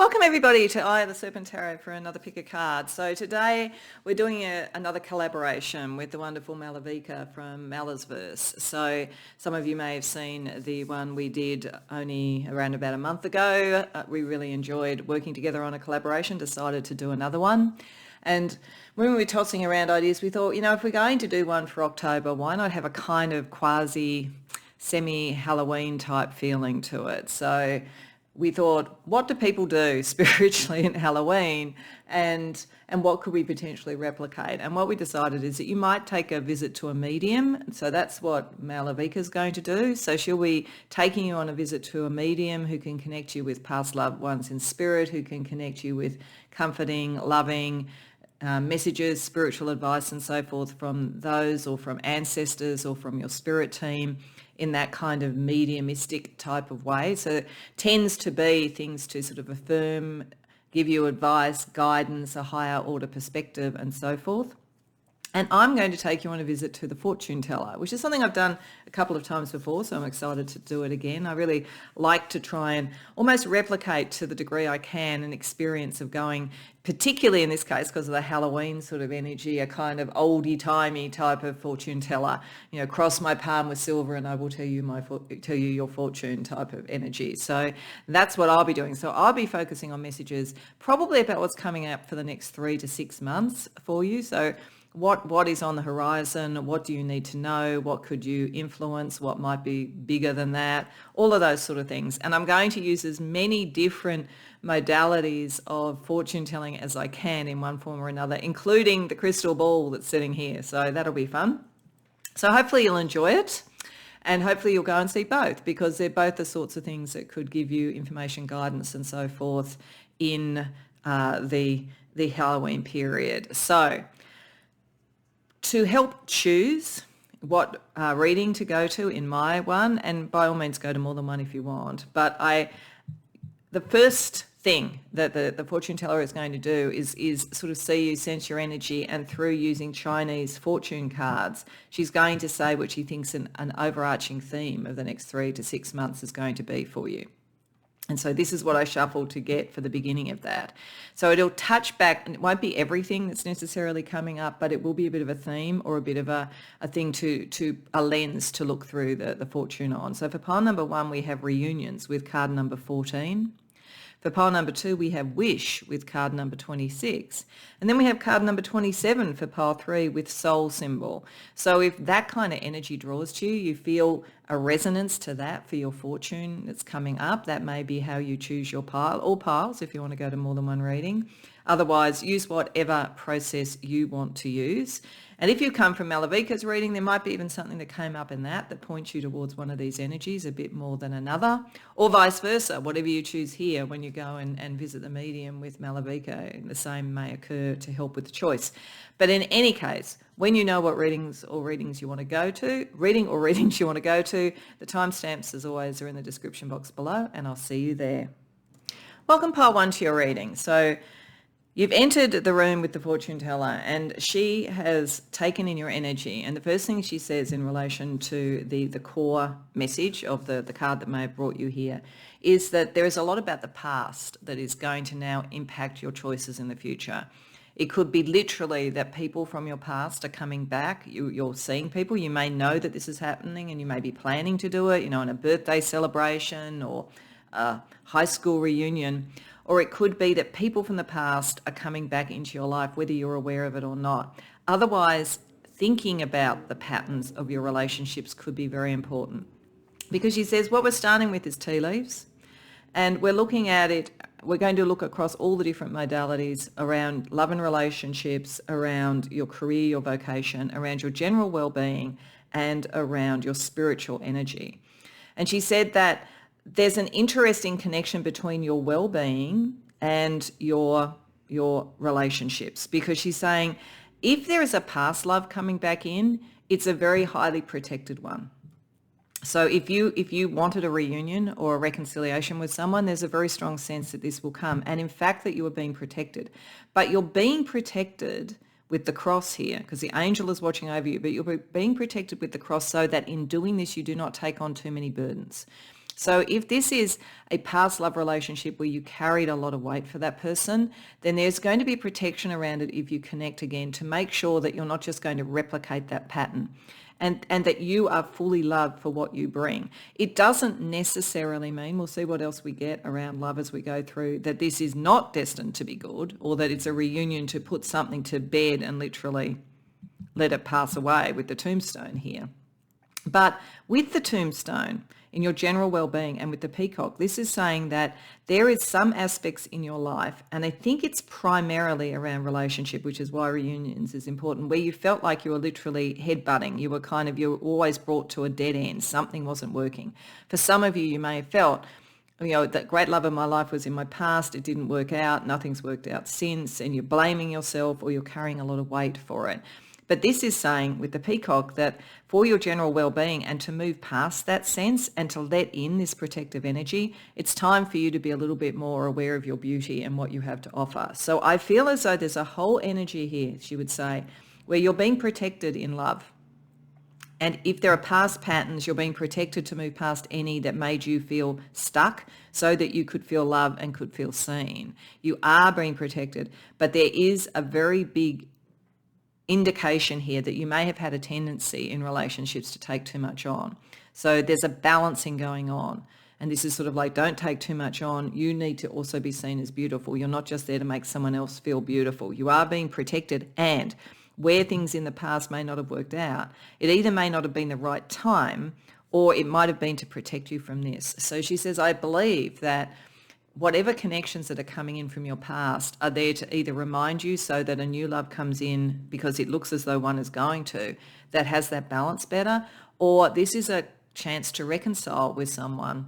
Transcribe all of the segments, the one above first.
Welcome everybody to I, the Serpent Tarot, for another pick a card. So today we're doing another collaboration with the wonderful Malavika from Malasverse. So some of you may have seen the one we did only around about a month ago. We really enjoyed working together on a collaboration, decided to do another one. And when we were tossing around ideas, we thought, if we're going to do one for October, why not have a kind of quasi semi-Halloween type feeling to it? So we thought, what do people do spiritually in Halloween, and what could we potentially replicate? And what we decided is that you might take a visit to a medium. So that's what Malavika is going to do. So she'll be taking you on a visit to a medium who can connect you with past loved ones in spirit, who can connect you with comforting, loving messages, spiritual advice and so forth from those, or from ancestors, or from your spirit team, in that kind of mediumistic type of way. So it tends to be things to sort of affirm, give you advice, guidance, a higher order perspective and so forth. And I'm going to take you on a visit to the fortune teller, which is something I've done a couple of times before, so I'm excited to do it again. I really like to try and almost replicate to the degree I can an experience of going, particularly in this case because of the Halloween sort of energy, a kind of oldie-timey type of fortune teller, cross my palm with silver and I will tell you your fortune type of energy. So that's what I'll be doing. So I'll be focusing on messages probably about what's coming up for the next 3 to 6 months for you. So what is on the horizon? What do you need to know? What could you influence? What might be bigger than that? All of those sort of things. And I'm going to use as many different modalities of fortune telling as I can in one form or another, including the crystal ball that's sitting here. So that'll be fun. So hopefully you'll enjoy it. And hopefully you'll go and see both, because they're both the sorts of things that could give you information, guidance and so forth in the Halloween period. So to help choose what reading to go to in my one, and by all means go to more than one if you want, but the first thing that the fortune teller is going to do is sort of see you, sense your energy, and through using Chinese fortune cards, she's going to say what she thinks an overarching theme of the next 3 to 6 months is going to be for you. And so this is what I shuffled to get for the beginning of that. So it'll touch back, and it won't be everything that's necessarily coming up, but it will be a bit of a theme or a bit of a thing to a lens to look through the fortune on. So for pile number 1, we have reunions with card number 14. For pile number 2, we have wish with card number 26. And then we have card number 27 for pile 3 with soul symbol. So if that kind of energy draws to you, you feel a resonance to that for your fortune that's coming up, that may be how you choose your pile, or piles if you want to go to more than one reading. Otherwise, use whatever process you want to use. And if you come from Malavika's reading, there might be even something that came up in that points you towards one of these energies a bit more than another, or vice versa. Whatever you choose here when you go and visit the medium with Malavika, the same may occur to help with the choice. But in any case, when you know what readings you want to go to, the timestamps as always are in the description box below, and I'll see you there. Welcome pile 1 to your reading. So you've entered the room with the fortune teller, and she has taken in your energy. And the first thing she says in relation to the core message of the card that may have brought you here is that there is a lot about the past that is going to now impact your choices in the future. It could be literally that people from your past are coming back. You're seeing people. You may know that this is happening and you may be planning to do it, in a birthday celebration or a high school reunion. Or it could be that people from the past are coming back into your life, whether you're aware of it or not. Otherwise, thinking about the patterns of your relationships could be very important. Because she says what we're starting with is tea leaves. And we're looking at it, we're going to look across all the different modalities around love and relationships, around your career, your vocation, around your general well-being, and around your spiritual energy. And she said that there's an interesting connection between your well-being and your relationships, because she's saying if there is a past love coming back in, it's a very highly protected one. So if you wanted a reunion or a reconciliation with someone, there's a very strong sense that this will come, and in fact that you are being protected. But you're being protected with the cross here, because the angel is watching over you, but you're being protected with the cross so that in doing this you do not take on too many burdens. So if this is a past love relationship where you carried a lot of weight for that person, then there's going to be protection around it if you connect again to make sure that you're not just going to replicate that pattern. And that you are fully loved for what you bring. It doesn't necessarily mean, we'll see what else we get around love as we go through, that this is not destined to be good, or that it's a reunion to put something to bed and literally let it pass away with the tombstone here. But with the tombstone, in your general well-being, and with the peacock, this is saying that there is some aspects in your life, and I think it's primarily around relationship, which is why reunions is important, where you felt like you were literally headbutting. You were always brought to a dead end. Something wasn't working. For some of you, you may have felt, that great love of my life was in my past. It didn't work out. Nothing's worked out since, and you're blaming yourself or you're carrying a lot of weight for it. But this is saying with the peacock that for your general well-being and to move past that sense and to let in this protective energy, it's time for you to be a little bit more aware of your beauty and what you have to offer. So I feel as though there's a whole energy here, she would say, where you're being protected in love. And if there are past patterns, you're being protected to move past any that made you feel stuck so that you could feel loved and could feel seen. You are being protected, but there is a very big indication here that you may have had a tendency in relationships to take too much on. So there's a balancing going on. And this is sort of like, don't take too much on. You need to also be seen as beautiful. You're not just there to make someone else feel beautiful. You are being protected, and where things in the past may not have worked out, it either may not have been the right time or it might have been to protect you from this. So she says, I believe that whatever connections that are coming in from your past are there to either remind you so that a new love comes in because it looks as though one is going to, that has that balance better, or this is a chance to reconcile with someone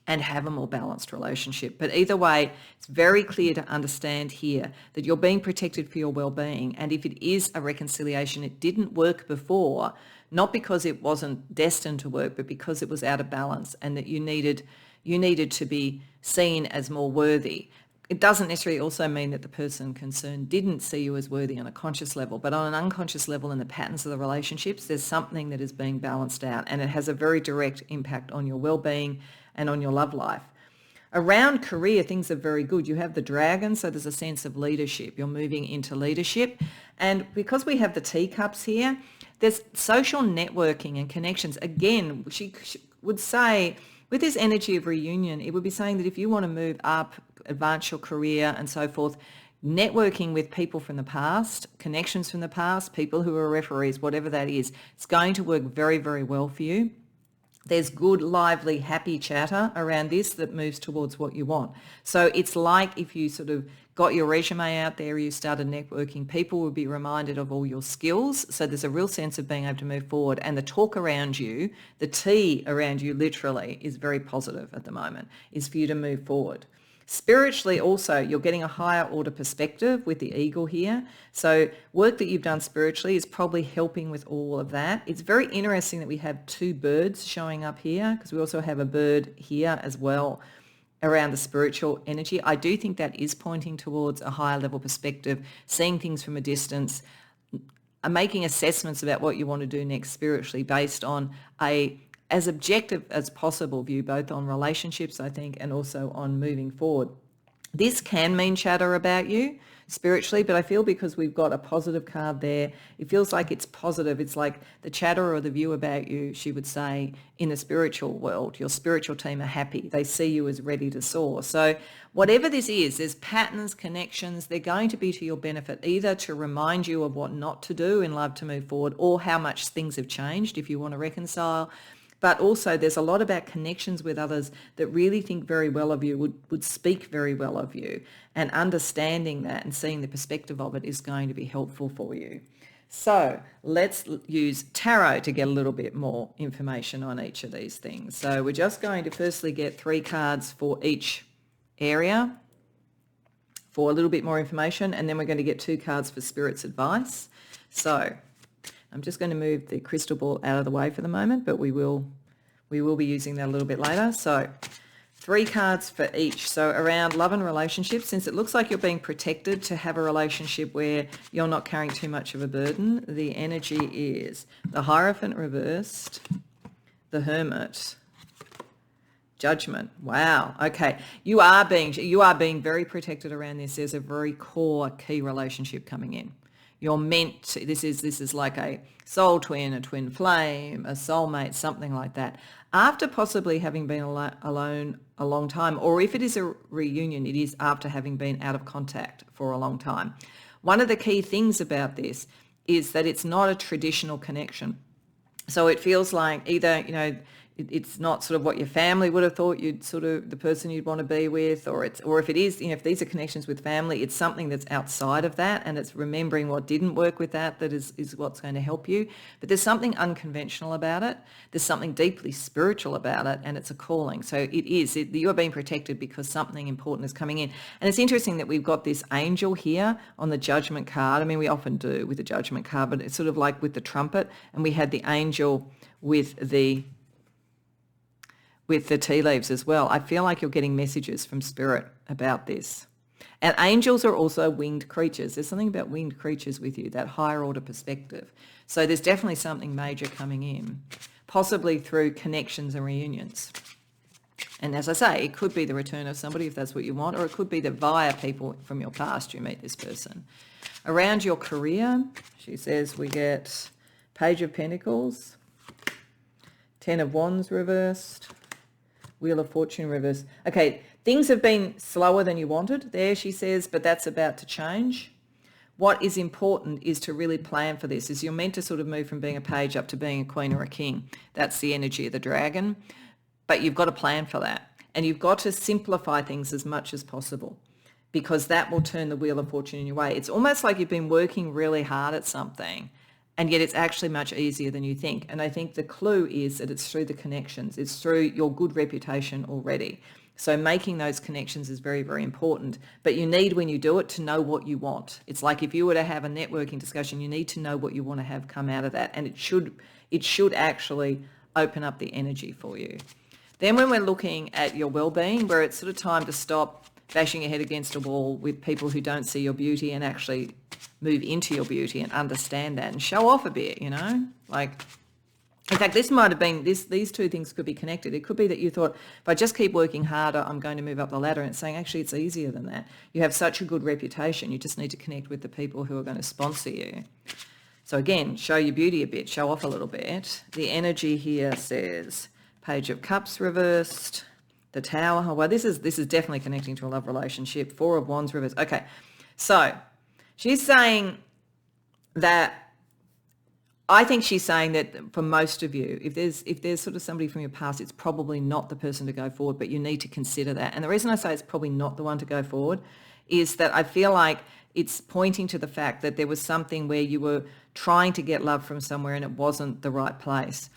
and have a more balanced relationship. But either way, it's very clear to understand here that you're being protected for your well-being. And if it is a reconciliation, it didn't work before, not because it wasn't destined to work, but because it was out of balance and that you needed to be seen as more worthy. It doesn't necessarily also mean that the person concerned didn't see you as worthy on a conscious level, but on an unconscious level in the patterns of the relationships, there's something that is being balanced out, and it has a very direct impact on your well-being and on your love life. Around career, things are very good. You have the dragon, so there's a sense of leadership. You're moving into leadership. And because we have the teacups here, there's social networking and connections. Again, she would say, with this energy of reunion, it would be saying that if you want to move up, advance your career and so forth, networking with people from the past, connections from the past, people who are referees, whatever that is, it's going to work very, very well for you. There's good, lively, happy chatter around this that moves towards what you want. So it's like if you sort of got your resume out there, you started networking, people will be reminded of all your skills. So there's a real sense of being able to move forward. And the talk around you, the tea around you literally is very positive at the moment, is for you to move forward. Spiritually also, you're getting a higher order perspective with the eagle here. So work that you've done spiritually is probably helping with all of that. It's very interesting that we have two birds showing up here because we also have a bird here as well around the spiritual energy. I do think that is pointing towards a higher level perspective, seeing things from a distance, making assessments about what you want to do next spiritually based on as objective as possible view, both on relationships, I think, and also on moving forward. This can mean chatter about you spiritually, but I feel because we've got a positive card there, it feels like it's positive. It's like the chatter or the view about you, she would say, in the spiritual world. Your spiritual team are happy. They see you as ready to soar. So whatever this is, there's patterns, connections, they're going to be to your benefit, either to remind you of what not to do in love to move forward or how much things have changed if you want to reconcile. But also there's a lot about connections with others that really think very well of you, would speak very well of you, and understanding that and seeing the perspective of it is going to be helpful for you. So let's use tarot to get a little bit more information on each of these things. So we're just going to firstly get 3 cards for each area for a little bit more information, and then we're going to get 2 cards for Spirit's advice. So I'm just going to move the crystal ball out of the way for the moment, but we will be using that a little bit later. So 3 cards for each. So around love and relationships, since it looks like you're being protected to have a relationship where you're not carrying too much of a burden, the energy is the Hierophant reversed, the Hermit, Judgment. Wow. Okay. You are being very protected around this. There's a very core key relationship coming in. You're meant to, this is like a soul twin, a twin flame, a soulmate, something like that. After possibly having been alone a long time, or if it is a reunion, it is after having been out of contact for a long time. One of the key things about this is that it's not a traditional connection. So it feels like either, it's not sort of what your family would have thought you'd sort of the person you'd want to be with, or if it is, if these are connections with family, it's something that's outside of that, and it's remembering what didn't work with that is what's going to help you. But there's something unconventional about it. There's something deeply spiritual about it, and it's a calling. So you are being protected because something important is coming in. And it's interesting that we've got this angel here on the Judgment card. I mean, we often do with the Judgment card, but it's sort of like with the trumpet, and we had the angel with the tea leaves as well. I feel like you're getting messages from spirit about this. And angels are also winged creatures. There's something about winged creatures with you, that higher order perspective. So there's definitely something major coming in, possibly through connections and reunions. And as I say, it could be the return of somebody if that's what you want, or it could be that via people from your past you meet this person. Around your career, she says we get Page of Pentacles, Ten of Wands reversed, Wheel of Fortune reversed. Okay, things have been slower than you wanted there, she says, but that's about to change. What is important is to really plan for this, is you're meant to sort of move from being a page up to being a queen or a king. That's the energy of the dragon. But you've got to plan for that. And you've got to simplify things as much as possible, because that will turn the Wheel of Fortune in your way. It's almost like you've been working really hard at something, and yet it's actually much easier than you think. And I think the clue is that it's through the connections. It's through your good reputation already. So making those connections is very, very important. But you need, when you do it, to know what you want. It's like if you were to have a networking discussion, you need to know what you want to have come out of that. And it should actually open up the energy for you. Then when we're looking at your well-being, where it's sort of time to stop bashing your head against a wall with people who don't see your beauty and actually move into your beauty and understand that and show off a bit, like, in fact, this might have been, these two things could be connected. It could be that you thought, if I just keep working harder, I'm going to move up the ladder, and it's saying, actually, it's easier than that. You have such a good reputation. You just need to connect with the people who are going to sponsor you. So again, show your beauty a bit, show off a little bit. The energy here says Page of Cups reversed, the Tower. Oh, well, this is definitely connecting to a love relationship. Four of Wands reversed. Okay, so she's saying that, I think she's saying that for most of you, if there's sort of somebody from your past, it's probably not the person to go forward, but you need to consider that. And the reason I say it's probably not the one to go forward is that I feel like it's pointing to the fact that there was something where you were trying to get love from somewhere and it wasn't the right place.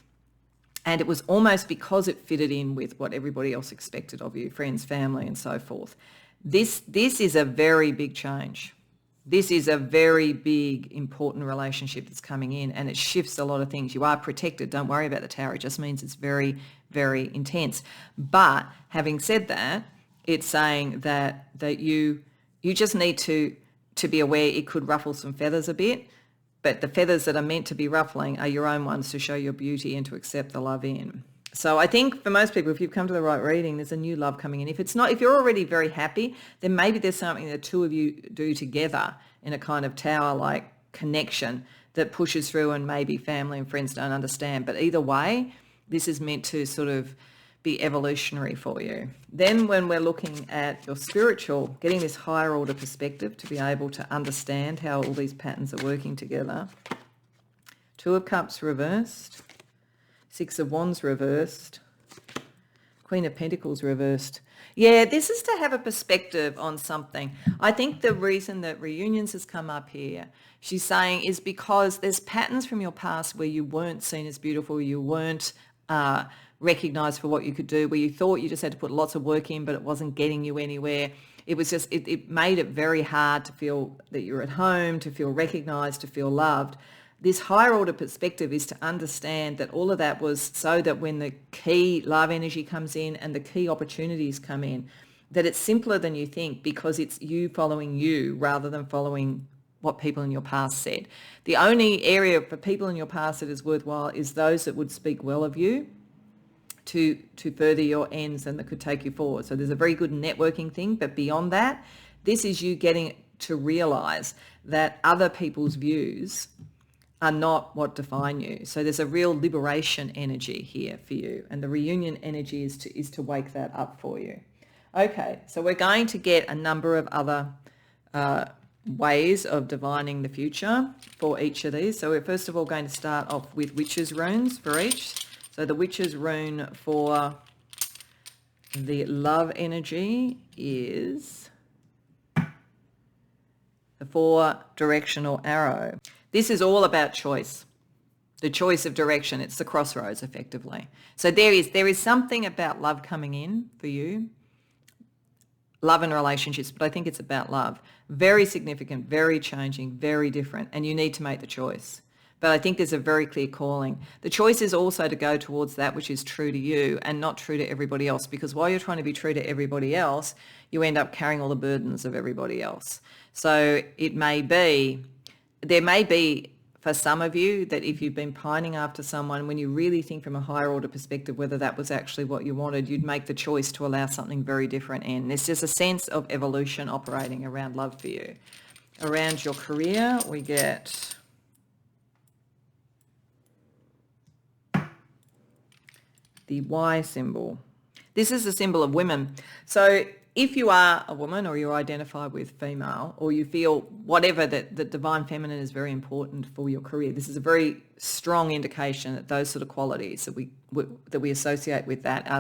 And it was almost because it fitted in with what everybody else expected of you, friends, family, and so forth. This is a very big change. This is a very big, important relationship that's coming in, and it shifts a lot of things. You are protected. Don't worry about the Tower. It just means it's very, very intense. But having said that, it's saying that you just need to be aware it could ruffle some feathers a bit, but the feathers that are meant to be ruffling are your own ones to show your beauty and to accept the love in. So I think for most people, if you've come to the right reading, there's a new love coming in. If you're already very happy, then maybe there's something the two of you do together in a kind of tower-like connection that pushes through, and maybe family and friends don't understand. But either way, this is meant to sort of be evolutionary for you. Then when we're looking at your spiritual, getting this higher order perspective to be able to understand how all these patterns are working together. Two of Cups reversed. Six of Wands reversed. Queen of Pentacles reversed. Yeah, this is to have a perspective on something. I think the reason that reunions has come up here, she's saying, is because there's patterns from your past where you weren't seen as beautiful, you weren't recognized for what you could do, where you thought you just had to put lots of work in, but it wasn't getting you anywhere. It was just, it made it very hard to feel that you're at home, to feel recognized, to feel loved. This higher order perspective is to understand that all of that was so that when the key love energy comes in and the key opportunities come in, that it's simpler than you think, because it's you following you rather than following what people in your past said. The only area for people in your past that is worthwhile is those that would speak well of you to further your ends and that could take you forward. So there's a very good networking thing, but beyond that, this is you getting to realize that other people's views are not what define you. So there's a real liberation energy here for you, and the reunion energy is to wake that up for you. Okay, so we're going to get a number of other ways of divining the future for each of these. So we're first of all going to start off with witches runes for each. So the witches rune for the love energy is the 4-directional arrow. This is all about choice, the choice of direction. It's the crossroads, effectively. So there is something about love coming in for you, love and relationships, but I think it's about love. Very significant, very changing, very different, and you need to make the choice. But I think there's a very clear calling. The choice is also to go towards that which is true to you and not true to everybody else, because while you're trying to be true to everybody else, you end up carrying all the burdens of everybody else. So there may be for some of you that if you've been pining after someone, when you really think from a higher order perspective whether that was actually what you wanted, you'd make the choice to allow something very different in. There's just a sense of evolution operating around love for you. Around your career, we get the Y symbol. This is the symbol of women. So if you are a woman or you identify with female, or you feel whatever that the divine feminine is very important for your career, this is a very strong indication that those sort of qualities that we associate with that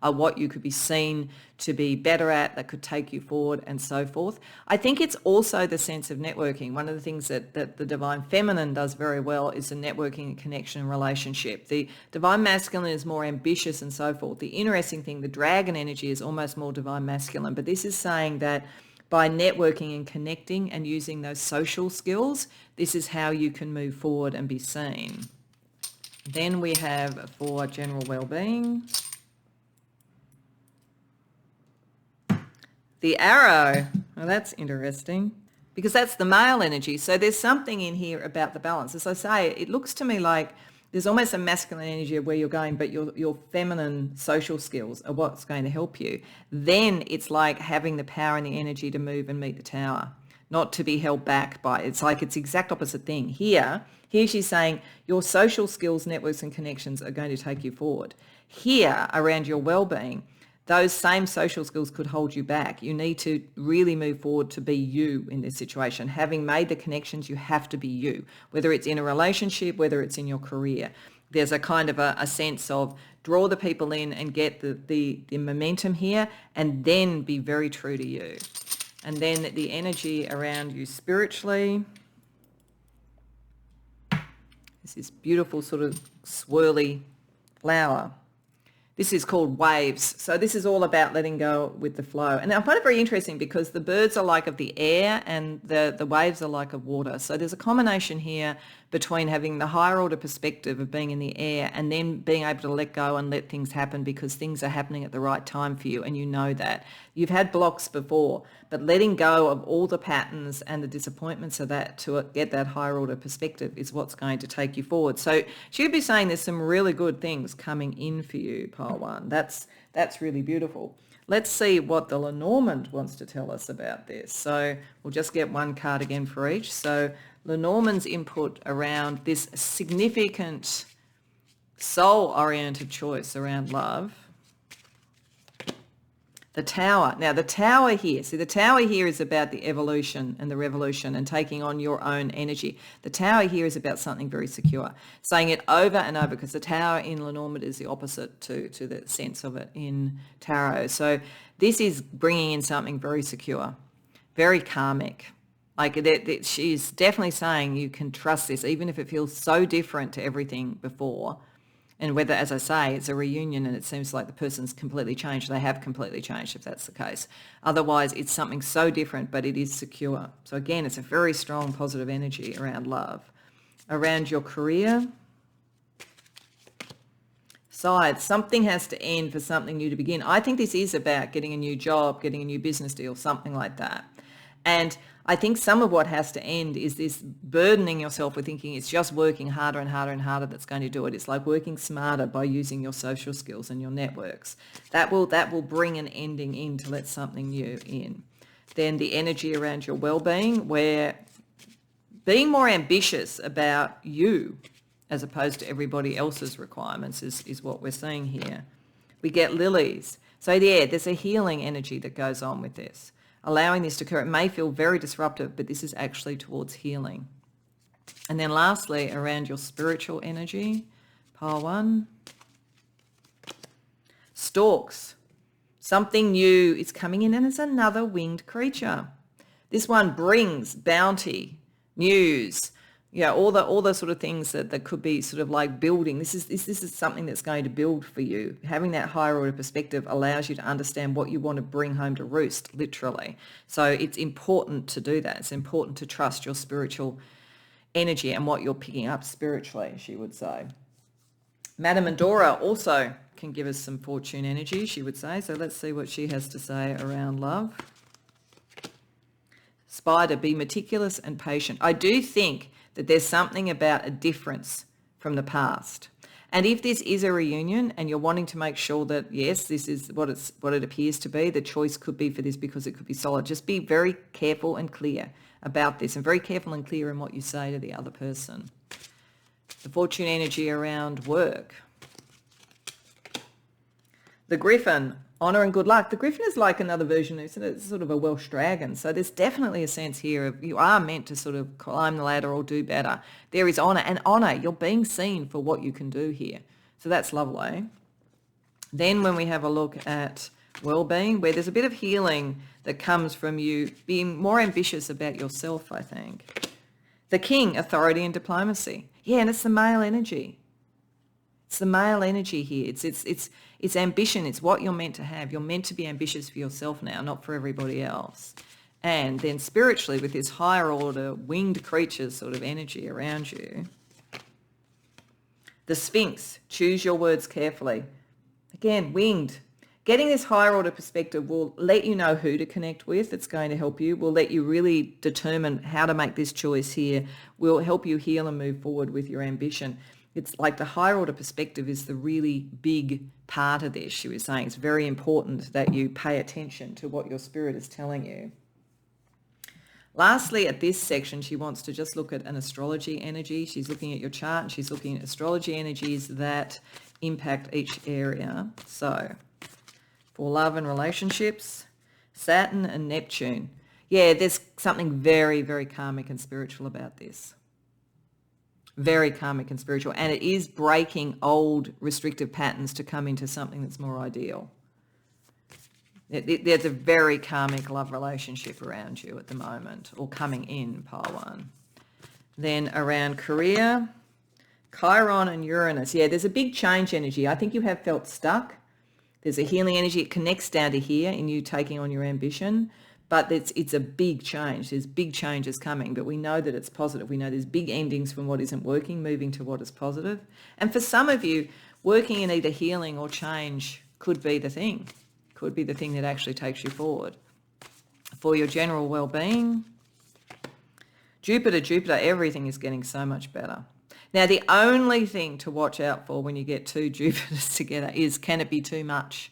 are what you could be seen to be better at, that could take you forward and so forth. I think it's also the sense of networking. One of the things that the divine feminine does very well is the networking and connection and relationship. The divine masculine is more ambitious and so forth. The interesting thing, the dragon energy is almost more divine masculine, but this is saying that by networking and connecting and using those social skills, this is how you can move forward and be seen. Then we have for general well-being, the arrow. Well, that's interesting because that's the male energy. So there's something in here about the balance. As I say, it looks to me like there's almost a masculine energy of where you're going, but your feminine social skills are what's going to help you. Then it's like having the power and the energy to move and meet the tower, not to be held back by. It's like it's the exact opposite thing. Here she's saying your social skills, networks and connections are going to take you forward. Here, around your well-being, those same social skills could hold you back. You need to really move forward to be you in this situation. Having made the connections, you have to be you, whether it's in a relationship, whether it's in your career. There's a kind of a sense of draw the people in and get the momentum here, and then be very true to you. And then the energy around you spiritually is this beautiful sort of swirly flower. This is called waves. So this is all about letting go with the flow. And I find it very interesting because the birds are like of the air and the waves are like of water. So there's a combination here between having the higher order perspective of being in the air and then being able to let go and let things happen because things are happening at the right time for you, and you know that. You've had blocks before, but letting go of all the patterns and the disappointments of that to get that higher order perspective is what's going to take you forward. So she'd be saying there's some really good things coming in for you, Pile 1. That's really beautiful. Let's see what the Lenormand wants to tell us about this. So we'll just get one card again for each. So Lenormand's input around this significant soul-oriented choice around love. The Tower. Now, the Tower here, see, the Tower here is about the evolution and the revolution and taking on your own energy. The Tower here is about something very secure. Saying it over and over, because the Tower in Lenormand is the opposite to the sense of it in Tarot. So this is bringing in something very secure, very karmic. Like she's definitely saying you can trust this, even if it feels so different to everything before. And whether, as I say, it's a reunion and it seems like the person's completely changed, they have completely changed if that's the case. Otherwise, it's something so different, but it is secure. So again, it's a very strong positive energy around love. Around your career, Side, something has to end for something new to begin. I think this is about getting a new job, getting a new business deal, something like that. And I think some of what has to end is this burdening yourself with thinking it's just working harder and harder and harder that's going to do it. It's like working smarter by using your social skills and your networks. That will bring an ending in to let something new in. Then the energy around your well-being, where being more ambitious about you as opposed to everybody else's requirements is what we're seeing here. We get lilies. So yeah, there's a healing energy that goes on with this. Allowing this to occur, it may feel very disruptive, but this is actually towards healing. And then lastly, around your spiritual energy, pile 1. Storks. Something new is coming in, and it's another winged creature. This one brings bounty, news, all the sort of things that could be sort of like building. This is something that's going to build for you. Having that higher order perspective allows you to understand what you want to bring home to roost, literally. So it's important to do that. It's important to trust your spiritual energy and what you're picking up spiritually, she would say. Madame Mandora also can give us some fortune energy, she would say. So let's see what she has to say around love. Spider, be meticulous and patient. I do think that there's something about a difference from the past. And if this is a reunion and you're wanting to make sure that, yes, this is what it appears to be, the choice could be for this because it could be solid. Just be very careful and clear about this, and very careful and clear in what you say to the other person. The fortune energy around work. The Griffin, honour and good luck. The Griffin is like another version, it's sort of a Welsh dragon. So there's definitely a sense here of you are meant to sort of climb the ladder or do better. There is honour, and honour, you're being seen for what you can do here. So that's lovely. Then when we have a look at well-being, where there's a bit of healing that comes from you being more ambitious about yourself, I think. The King, authority and diplomacy. Yeah, and it's the male energy. It's the male energy here. It's ambition. It's what you're meant to have. You're meant to be ambitious for yourself now, not for everybody else. And then spiritually, with this higher order winged creatures sort of energy around you. The Sphinx, choose your words carefully. Again, winged. Getting this higher order perspective will let you know who to connect with. It's going to help you. Will let you really determine how to make this choice here. Will help you heal and move forward with your ambition. It's like the higher order perspective is the really big part of this. She was saying it's very important that you pay attention to what your spirit is telling you. Lastly, at this section, she wants to just look at an astrology energy. She's looking at your chart and she's looking at astrology energies that impact each area. So for love and relationships, Saturn and Neptune. Yeah, there's something very, very karmic and spiritual about this. Very karmic and spiritual. And it is breaking old restrictive patterns to come into something that's more ideal. There's a very karmic love relationship around you at the moment, or coming in, pile 1. Then around career, Chiron and Uranus. Yeah, there's a big change energy. I think you have felt stuck. There's a healing energy. It connects down to here in you taking on your ambition. But it's a big change. There's big changes coming, but we know that it's positive. We know there's big endings from what isn't working, moving to what is positive. And for some of you, working in either healing or change could be the thing. Could be the thing that actually takes you forward. For your general well-being, Jupiter, everything is getting so much better. Now, the only thing to watch out for when you get two Jupiters together is, can it be too much?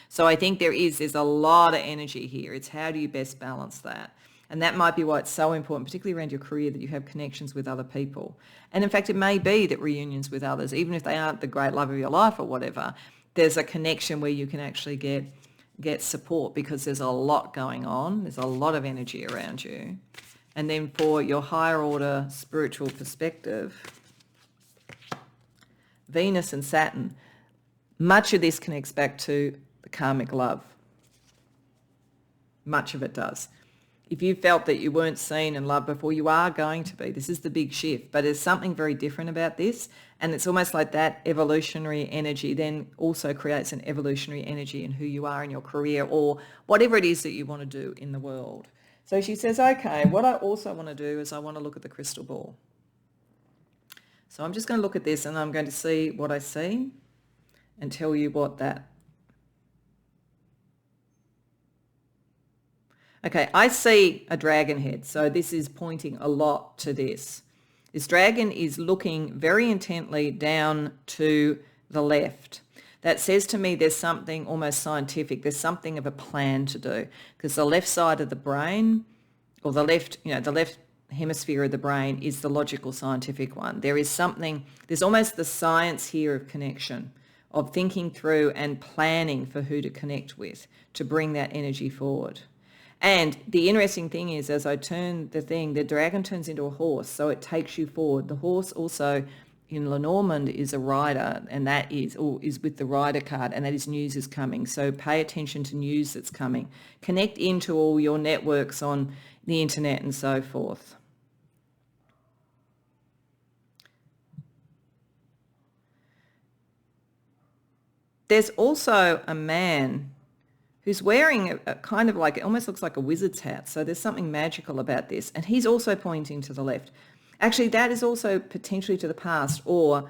So I think there's a lot of energy here. It's how do you best balance that? And that might be why it's so important, particularly around your career, that you have connections with other people. And in fact, it may be that reunions with others, even if they aren't the great love of your life or whatever, there's a connection where you can actually get support, because there's a lot going on. There's a lot of energy around you. And then for your higher order spiritual perspective, Venus and Saturn, much of this connects back to the karmic love. Much of it does. If you felt that you weren't seen and loved before, you are going to be. This is the big shift, but there's something very different about this, and it's almost like that evolutionary energy then also creates an evolutionary energy in who you are in your career or whatever it is that you want to do in the world. So she says, okay, what I also want to do is I want to look at the crystal ball. So I'm just going to look at this and I'm going to see what I see and tell you what that. Okay, I see a dragon head, so this is pointing a lot to this. This dragon is looking very intently down to the left. That says to me there's something almost scientific, there's something of a plan to do, because the left side of the brain, or the left hemisphere of the brain is the logical scientific one. There is something, there's almost the science here of connection, of thinking through and planning for who to connect with to bring that energy forward. And the interesting thing is, as I turn the thing, the dragon turns into a horse, so it takes you forward. The horse also in Lenormand is a rider, and that is with the rider card, and that is news is coming. So pay attention to news that's coming. Connect into all your networks on the internet and so forth. There's also a man who's wearing a kind of like, it almost looks like a wizard's hat. So there's something magical about this. And he's also pointing to the left. Actually, that is also potentially to the past, or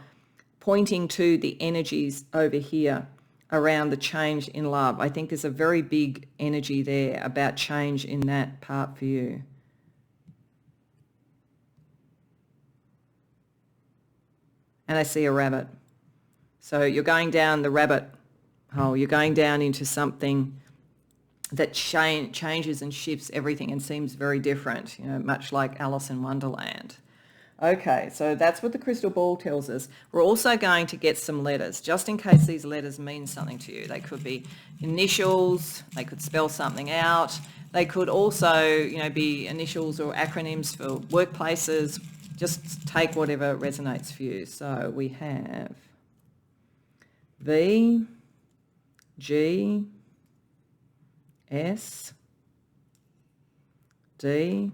pointing to the energies over here around the change in love. I think there's a very big energy there about change in that part for you. And I see a rabbit. So you're going down the rabbit hole. You're going down into something that changes and shifts everything and seems very different, much like Alice in Wonderland. Okay, so that's what the crystal ball tells us. We're also going to get some letters, just in case these letters mean something to you. They could be initials, they could spell something out. They could also, be initials or acronyms for workplaces. Just take whatever resonates for you. So we have V, G, S, D,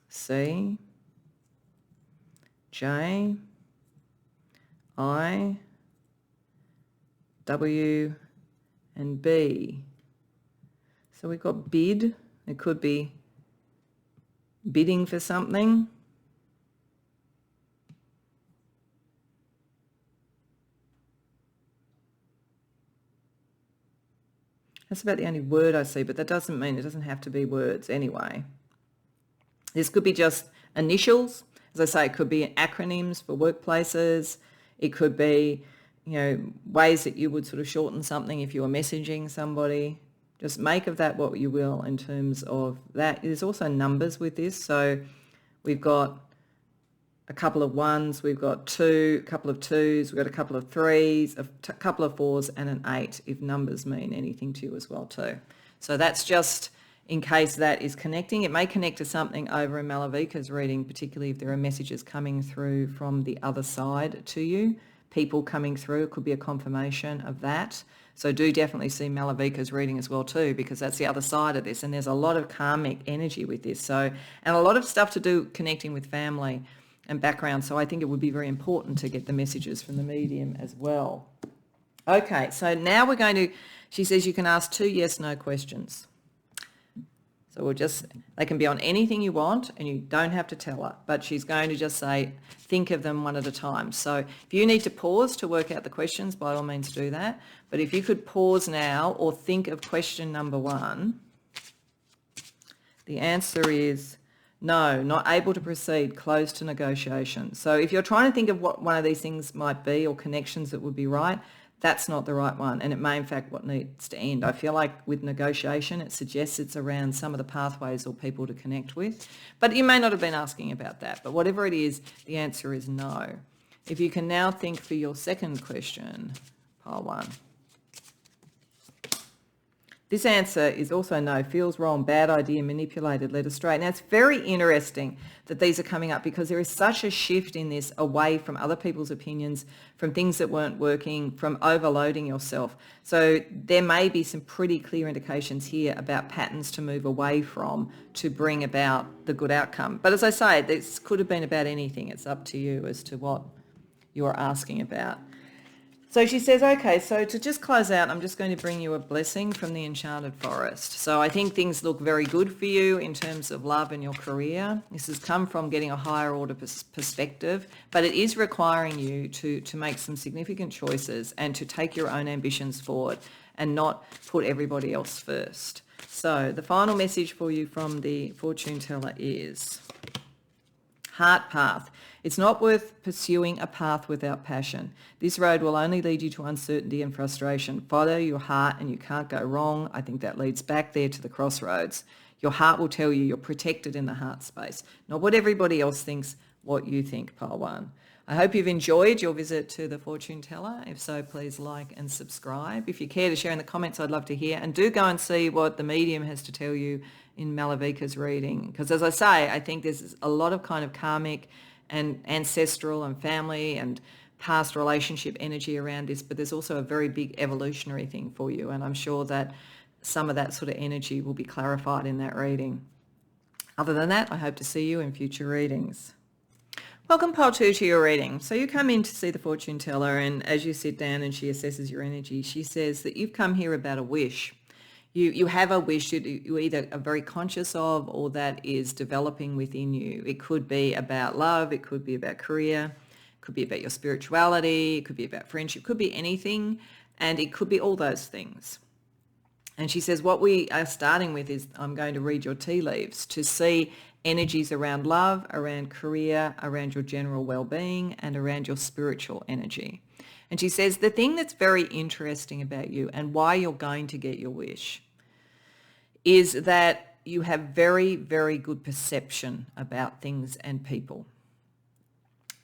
C, J, I, W, and B. So we've got bid. It could be bidding for something. That's about the only word I see, but that doesn't mean it doesn't have to be words anyway. This could be just initials. As I say, it could be acronyms for workplaces. It could be, ways that you would sort of shorten something if you were messaging somebody. Just make of that what you will in terms of that. There's also numbers with this. So we've got a couple of ones, we've got two, a couple of twos, we've got a couple of threes, a couple of fours and an 8 if numbers mean anything to you as well too. So that's just in case that is connecting. It may connect to something over in Malavika's reading, particularly if there are messages coming through from the other side to you, people coming through. It could be a confirmation of that. So do definitely see Malavika's reading as well too, because that's the other side of this. And there's a lot of karmic energy with this. So, and a lot of stuff to do connecting with family and background. So I think it would be very important to get the messages from the medium as well. Okay, so now we're going to, she says you can ask 2 yes/no questions. So they can be on anything you want and you don't have to tell her, but she's going to just say, think of them one at a time. So if you need to pause to work out the questions, by all means do that. But if you could pause now or think of question number 1, the answer is no, not able to proceed, closed to negotiation. So if you're trying to think of what one of these things might be or connections that would be right, that's not the right one, and it may in fact what needs to end. I feel like with negotiation it suggests it's around some of the pathways or people to connect with, but you may not have been asking about that. But whatever it is, the answer is no. If you can now think for your second question, pile 1. This answer is also no, feels wrong, bad idea, manipulated, led astray. Now, it's very interesting that these are coming up because there is such a shift in this away from other people's opinions, from things that weren't working, from overloading yourself. So there may be some pretty clear indications here about patterns to move away from to bring about the good outcome. But as I say, this could have been about anything. It's up to you as to what you're asking about. So she says, okay, so to just close out, I'm just going to bring you a blessing from the Enchanted Forest. So I think things look very good for you in terms of love and your career. This has come from getting a higher order perspective, but it is requiring you to make some significant choices and to take your own ambitions forward and not put everybody else first. So the final message for you from the fortune teller is heart path. It's not worth pursuing a path without passion. This road will only lead you to uncertainty and frustration. Follow your heart and you can't go wrong. I think that leads back there to the crossroads. Your heart will tell you you're protected in the heart space. Not what everybody else thinks, what you think, pile one. I hope you've enjoyed your visit to the fortune teller. If so, please like and subscribe. If you care to share in the comments, I'd love to hear. And do go and see what the medium has to tell you in Malavika's reading. Because as I say, I think there's a lot of kind of karmic and ancestral and family and past relationship energy around this, but there's also a very big evolutionary thing for you. And I'm sure that some of that sort of energy will be clarified in that reading. Other than that, I hope to see you in future readings. Welcome, pile 2, to your reading. So you come in to see the fortune teller, and as you sit down and she assesses your energy, she says that you've come here about a wish. You have a wish you either are very conscious of or that is developing within you. It could be about love, it could be about career, it could be about your spirituality, it could be about friendship, it could be anything, and it could be all those things. And she says what we are starting with is, I'm going to read your tea leaves to see energies around love, around career, around your general well-being, and around your spiritual energy. And she says the thing that's very interesting about you and why you're going to get your wish is that you have very, very good perception about things and people.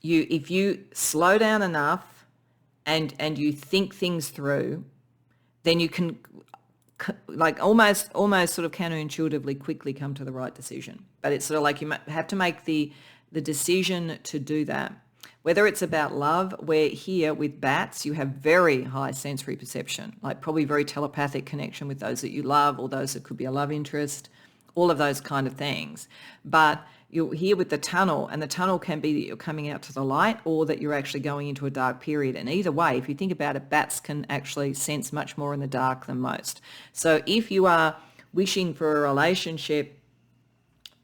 If you slow down enough and you think things through, then you can like almost sort of counterintuitively quickly come to the right decision. But it's sort of like you have to make the decision to do that. Whether it's about love, where here with bats, you have very high sensory perception, like probably very telepathic connection with those that you love or those that could be a love interest, all of those kind of things. But you're here with the tunnel, and the tunnel can be that you're coming out to the light or that you're actually going into a dark period. And either way, if you think about it, bats can actually sense much more in the dark than most. So if you are wishing for a relationship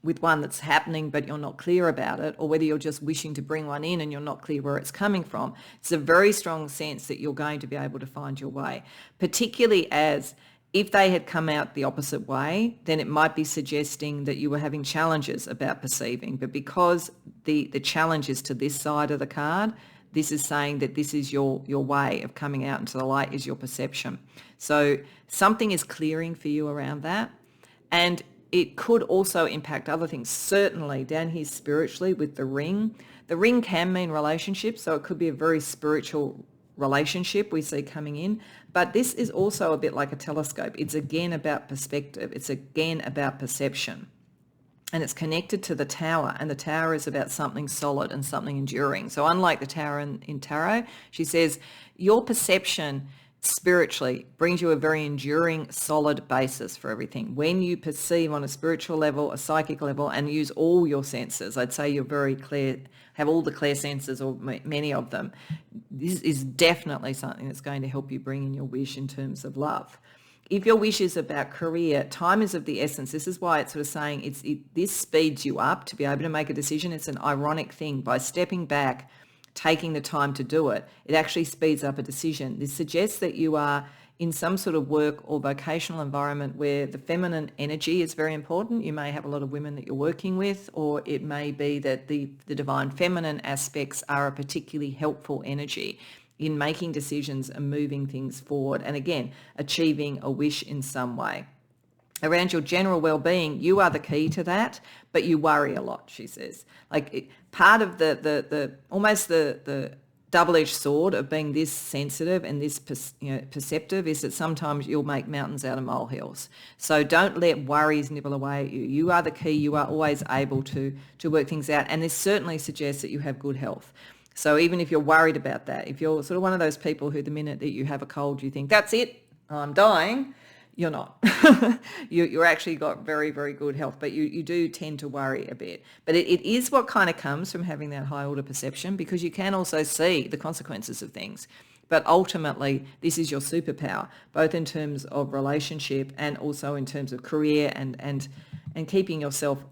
with one that's happening but you're not clear about it, or whether you're just wishing to bring one in and you're not clear where it's coming from, it's a very strong sense that you're going to be able to find your way, particularly as if they had come out the opposite way, then it might be suggesting that you were having challenges about perceiving. But because the challenge is to this side of the card, this is saying that this is your way of coming out into the light, is your perception. So something is clearing for you around that. And it could also impact other things. Certainly down here spiritually with the ring. The ring can mean relationships, so it could be a very spiritual relationship we see coming in. But this is also a bit like a telescope. It's again about perspective. It's again about perception. And it's connected to the tower, and the tower is about something solid and something enduring. So unlike the tower in tarot, she says your perception spiritually brings you a very enduring, solid basis for everything. When you perceive on a spiritual level, a psychic level, and use all your senses, I'd say you're very clear, have all the clear senses or many of them, this is definitely something that's going to help you bring in your wish in terms of love. If your wish is about career, time is of the essence. This is why it's sort of saying this speeds you up to be able to make a decision. It's an ironic thing. By stepping back, taking the time to do it, it actually speeds up a decision. This suggests that you are in some sort of work or vocational environment where the feminine energy is very important. You may have a lot of women that you're working with, or it may be that the divine feminine aspects are a particularly helpful energy in making decisions and moving things forward, and again, achieving a wish in some way. Around your general well-being, you are the key to that, but you worry a lot, she says. Like part of the almost the double-edged sword of being this sensitive and this perceptive is that sometimes you'll make mountains out of molehills. So don't let worries nibble away at you. You are the key. You are always able to work things out, and this certainly suggests that you have good health. So even if you're worried about that, if you're sort of one of those people who the minute that you have a cold, you think, that's it, I'm dying, you're not. You're actually got very, very good health, but you do tend to worry a bit. But it is what kind of comes from having that high order perception, because you can also see the consequences of things. But ultimately, this is your superpower, both in terms of relationship and also in terms of career and keeping yourself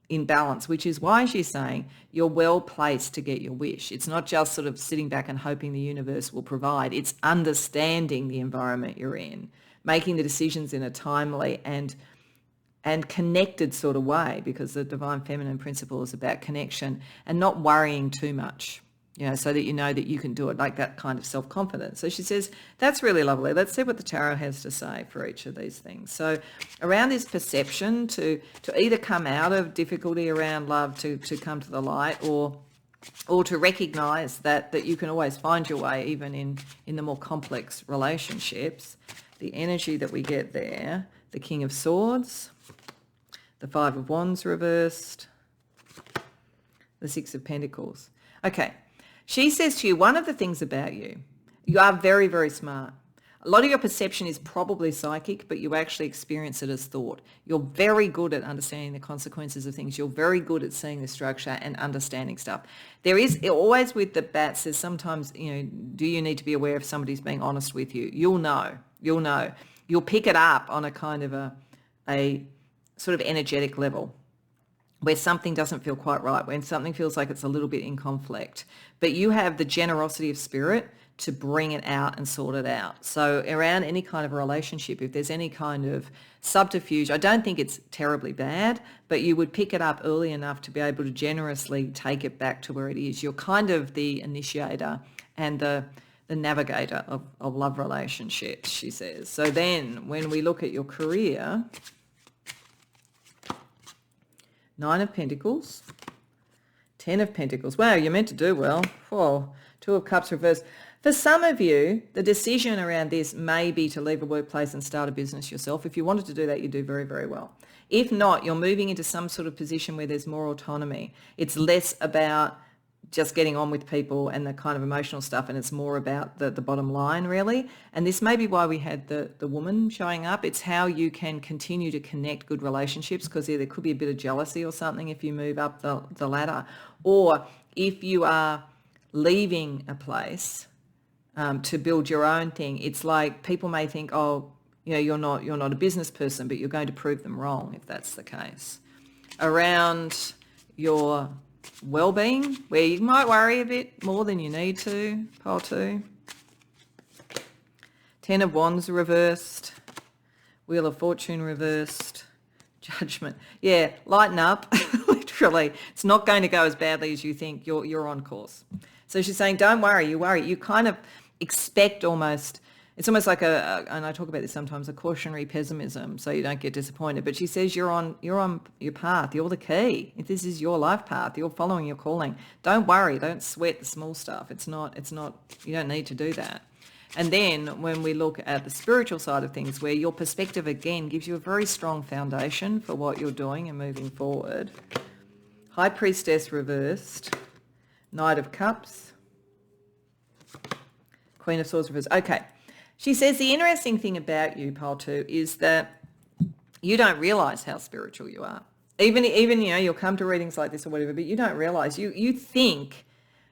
in balance, which is why she's saying you're well placed to get your wish. It's not just sort of sitting back and hoping the universe will provide. It's understanding the environment you're in, making the decisions in a timely and connected sort of way, because the divine feminine principle is about connection and not worrying too much, so that you know that you can do it, like that kind of self-confidence. So she says, that's really lovely. Let's see what the tarot has to say for each of these things. So around this perception to either come out of difficulty around love, to come to the light, or to recognize that you can always find your way even in the more complex relationships. The energy that we get there, the King of Swords, the Five of Wands reversed, the Six of Pentacles. Okay, she says to you, one of the things about you, you are very, very smart. A lot of your perception is probably psychic, but you actually experience it as thought. You're very good at understanding the consequences of things. You're very good at seeing the structure and understanding stuff. There is always, with the bats, there's sometimes, do you need to be aware if somebody's being honest with you? You'll know. You'll pick it up on a kind of a sort of energetic level, where something doesn't feel quite right, when something feels like it's a little bit in conflict. But you have the generosity of spirit to bring it out and sort it out. So around any kind of relationship, if there's any kind of subterfuge, I don't think it's terribly bad, but you would pick it up early enough to be able to generously take it back to where it is. You're kind of the initiator and the navigator of love relationships, she says. So then when we look at your career, Nine of Pentacles, Ten of Pentacles. Wow, you're meant to do well. Whoa, Two of Cups reversed. For some of you, the decision around this may be to leave a workplace and start a business yourself. If you wanted to do that, you do very, very well. If not, you're moving into some sort of position where there's more autonomy. It's less about just getting on with people and the kind of emotional stuff, and it's more about the bottom line, really. And this may be why we had the woman showing up. It's how you can continue to connect good relationships, because there could be a bit of jealousy or something if you move up the ladder. Or if you are leaving a place to build your own thing, it's like people may think, oh, you're not a business person, but you're going to prove them wrong if that's the case. Around your well-being, where you might worry a bit more than you need to, pile 2. Ten of Wands reversed, Wheel of Fortune reversed, Judgment. Yeah, lighten up, literally. It's not going to go as badly as you think. You're on course. So she's saying, don't worry. You kind of expect almost, it's almost like and I talk about this sometimes, a cautionary pessimism, so you don't get disappointed. But she says you're on your path. You're the key. If this is your life path, you're following your calling. Don't worry. Don't sweat the small stuff. It's not. You don't need to do that. And then when we look at the spiritual side of things, where your perspective again gives you a very strong foundation for what you're doing and moving forward. High Priestess reversed, Knight of Cups, Queen of Swords reversed. Okay. She says the interesting thing about you, pile 2, is that you don't realise how spiritual you are. Even you'll come to readings like this or whatever, but you don't realise. You think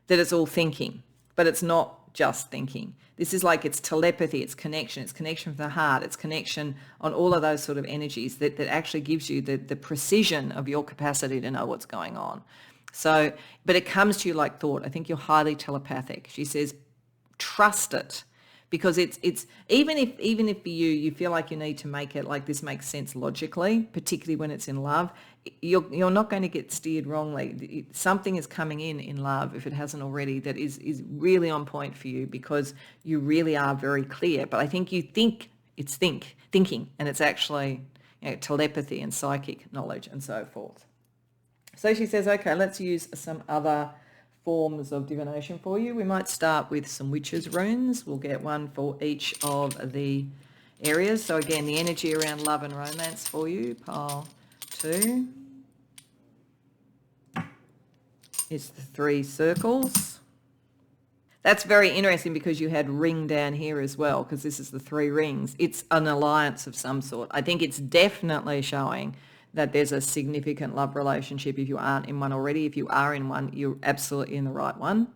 that it's all thinking, but it's not just thinking. This is like, it's telepathy, it's connection from the heart, it's connection on all of those sort of energies that actually gives you the precision of your capacity to know what's going on. So, but it comes to you like thought. I think you're highly telepathic. She says, trust it. Because it's even if for you feel like you need to make it like this makes sense logically, particularly when it's in love, you're not going to get steered wrongly. Something is coming in love, if it hasn't already, that is really on point for you, because you really are very clear. But I think you think it's thinking, and it's actually telepathy and psychic knowledge and so forth. So she says, okay, let's use some other forms of divination for you. We might start with some witches runes. We'll get one for each of the areas. So again, the energy around love and romance for you, pile 2. It's the 3 circles. That's very interesting because you had ring down here as well, because this is the 3 rings. It's an alliance of some sort. I think it's definitely showing that there's a significant love relationship if you aren't in one already. If you are in one, you're absolutely in the right one.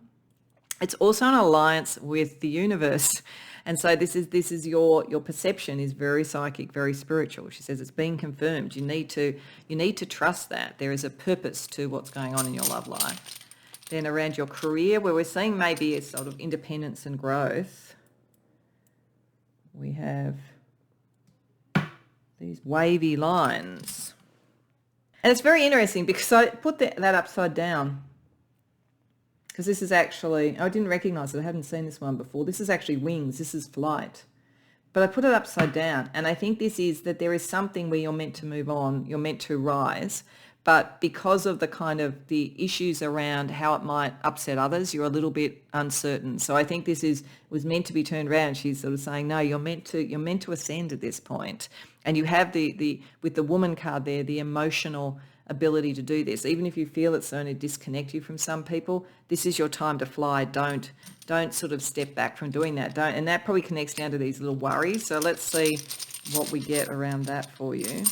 It's also an alliance with the universe. And so this is your perception is very psychic, very spiritual. She says it's been confirmed. You need to trust that. There is a purpose to what's going on in your love life. Then around your career, where we're seeing maybe a sort of independence and growth, we have these wavy lines. And it's very interesting because I put that upside down because this is actually, I didn't recognize it. I hadn't seen this one before. This is actually wings. This is flight. But I put it upside down. And I think this is that there is something where you're meant to move on. You're meant to rise. But because of the kind of the issues around how it might upset others, you're a little bit uncertain. So I think this was meant to be turned around. She's sort of saying, no, you're meant to ascend at this point. And you have the with the woman card there, the emotional ability to do this. Even if you feel it's going to disconnect you from some people, this is your time to fly. Don't sort of step back from doing that. And that probably connects down to these little worries. So let's see what we get around that for you.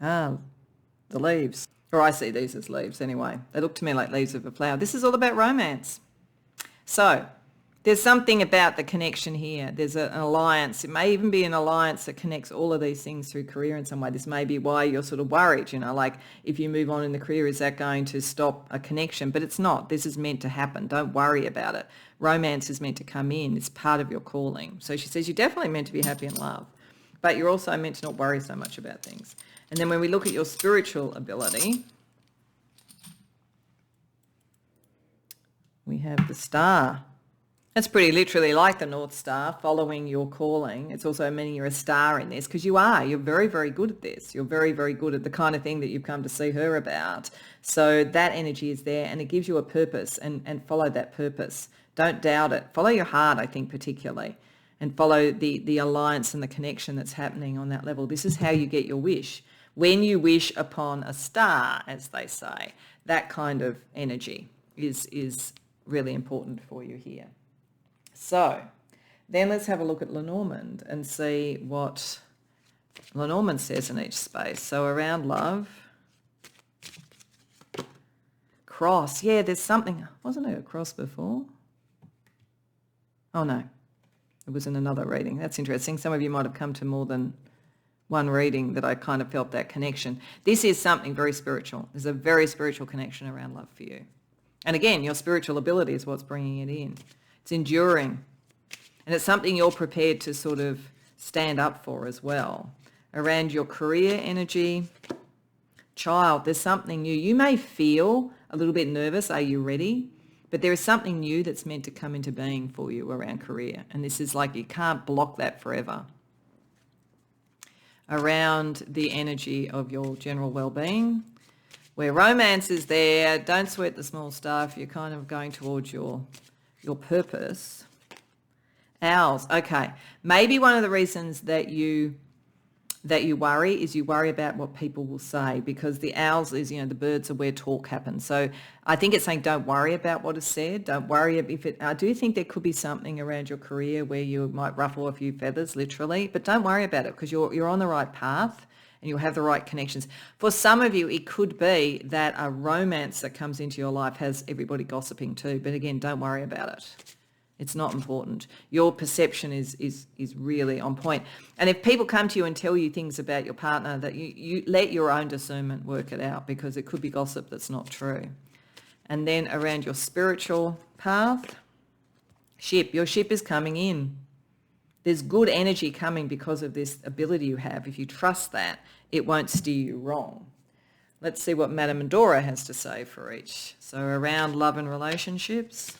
Ah, the leaves. Or I see these as leaves anyway. They look to me like leaves of a flower. This is all about romance. So there's something about the connection here. There's an alliance. It may even be an alliance that connects all of these things through career in some way. This may be why you're sort of worried, like if you move on in the career, is that going to stop a connection? But it's not. This is meant to happen. Don't worry about it. Romance is meant to come in. It's part of your calling. So she says you're definitely meant to be happy in love, but you're also meant to not worry so much about things. And then when we look at your spiritual ability, we have the star. That's pretty literally like the North Star, following your calling. It's also meaning you're a star in this because you are. You're very, very good at this. You're very, very good at the kind of thing that you've come to see her about. So that energy is there and it gives you a purpose and follow that purpose. Don't doubt it. Follow your heart, I think, particularly, and follow the alliance and the connection that's happening on that level. This is how you get your wish. When you wish upon a star, as they say, that kind of energy is really important for you here. So then let's have a look at Lenormand and see what Lenormand says in each space. So around love, cross. Yeah, there's something. Wasn't it a cross before? Oh, no. It was in another reading. That's interesting. Some of you might have come to more than one reading that I kind of felt that connection. This is something very spiritual. There's a very spiritual connection around love for you. And again, your spiritual ability is what's bringing it in. It's enduring. And it's something you're prepared to sort of stand up for as well. Around your career energy, child, there's something new. You may feel a little bit nervous. Are you ready? But there is something new that's meant to come into being for you around career. And this is like you can't block that forever. Around the energy of your general well-being, where romance is there, don't sweat the small stuff. You're kind of going towards your purpose. Owls, okay. Maybe one of the reasons that you worry is you worry about what people will say, because the owls is, the birds are where talk happens. So I think it's saying don't worry about what is said. Don't worry if it, I do think there could be something around your career where you might ruffle a few feathers, literally, but don't worry about it because you're on the right path and you'll have the right connections. For some of you, it could be that a romance that comes into your life has everybody gossiping too. But again, don't worry about it. It's not important. Your perception is really on point. And if people come to you and tell you things about your partner, that you let your own discernment work it out, because it could be gossip that's not true. And then around your spiritual path, your ship is coming in. There's good energy coming because of this ability you have. If you trust that, it won't steer you wrong. Let's see what Madame Mandora has to say for each. So around love and relationships.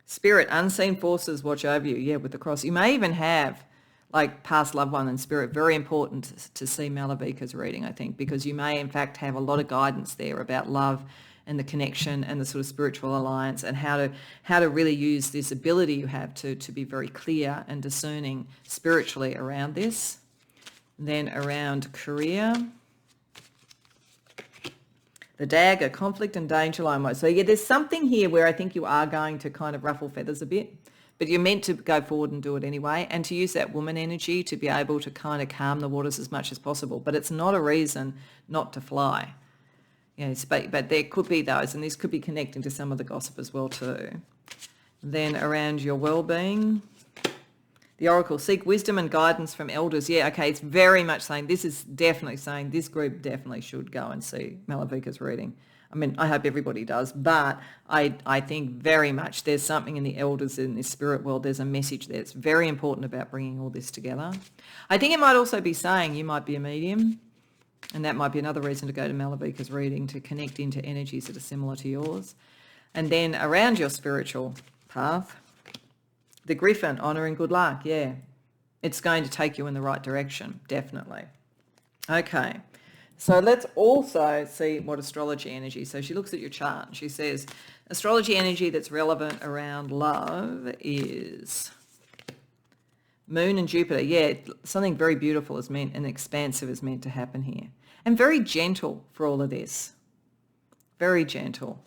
Spirit, unseen forces watch over you. Yeah, with the cross. You may even have like past loved one and spirit. Very important to see Malavika's reading, I think, because you may in fact have a lot of guidance there about love and the connection and the sort of spiritual alliance, and how to really use this ability you have to be very clear and discerning spiritually around this. Then around career, the dagger, conflict and danger line. So yeah, there's something here where I think you are going to kind of ruffle feathers a bit, but you're meant to go forward and do it anyway, and to use that woman energy to be able to kind of calm the waters as much as possible. But it's not a reason not to fly. Yes, but there could be those, and this could be connecting to some of the gossip as well too. Then around your well-being, the oracle, seek wisdom and guidance from elders. Yeah, okay, it's very much saying, this is definitely saying this group definitely should go and see Malavika's reading. I mean, I hope everybody does, but I think very much there's something in the elders in this spirit world. There's a message there. It's very important about bringing all this together. I think it might also be saying you might be a medium, and that might be another reason to go to Malavika's reading, to connect into energies that are similar to yours. And then around your spiritual path, the Griffin, honour and good luck, yeah. It's going to take you in the right direction, definitely. Okay. So let's also see what astrology energy. So she looks at your chart and she says, astrology energy that's relevant around love is Moon and Jupiter. Yeah, something very beautiful is meant and expansive is meant to happen here. And very gentle for all of this. Very gentle.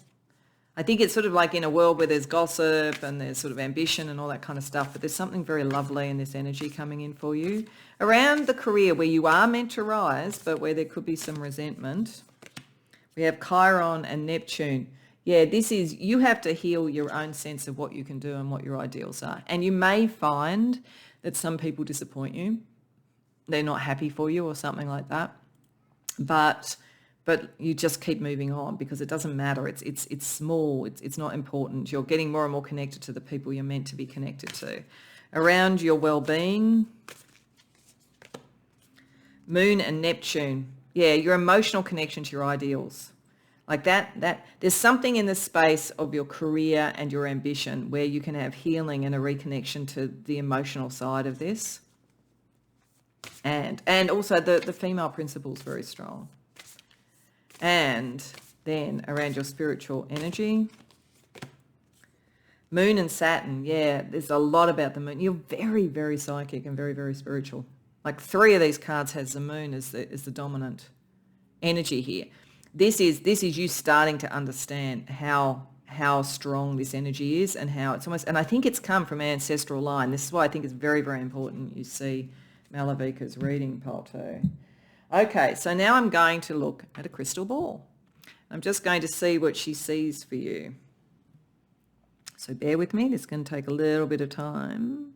I think it's sort of like in a world where there's gossip and there's sort of ambition and all that kind of stuff, but there's something very lovely in this energy coming in for you. Around the career where you are meant to rise, but where there could be some resentment, we have Chiron and Neptune. Yeah, this is, you have to heal your own sense of what you can do and what your ideals are. And you may find that some people disappoint you. They're not happy for you or something like that. But you just keep moving on because it doesn't matter. It's small. It's not important. You're getting more and more connected to the people you're meant to be connected to. Around your well-being, Moon and Neptune. Yeah, your emotional connection to your ideals. Like that there's something in the space of your career and your ambition where you can have healing and a reconnection to the emotional side of this. And also the female principle is very strong. And then around your spiritual energy, Moon and Saturn. Yeah, there's a lot about the moon. You're very, very psychic and very, very spiritual. Like 3 of these cards has the moon as the dominant energy here. This is you starting to understand how strong this energy is and how it's almost, and I think it's come from ancestral line. This is why I think it's very, very important you see Malavika's reading pile too. Okay, so now I'm going to look at a crystal ball. I'm just going to see what she sees for you. So bear with me. This is going to take a little bit of time.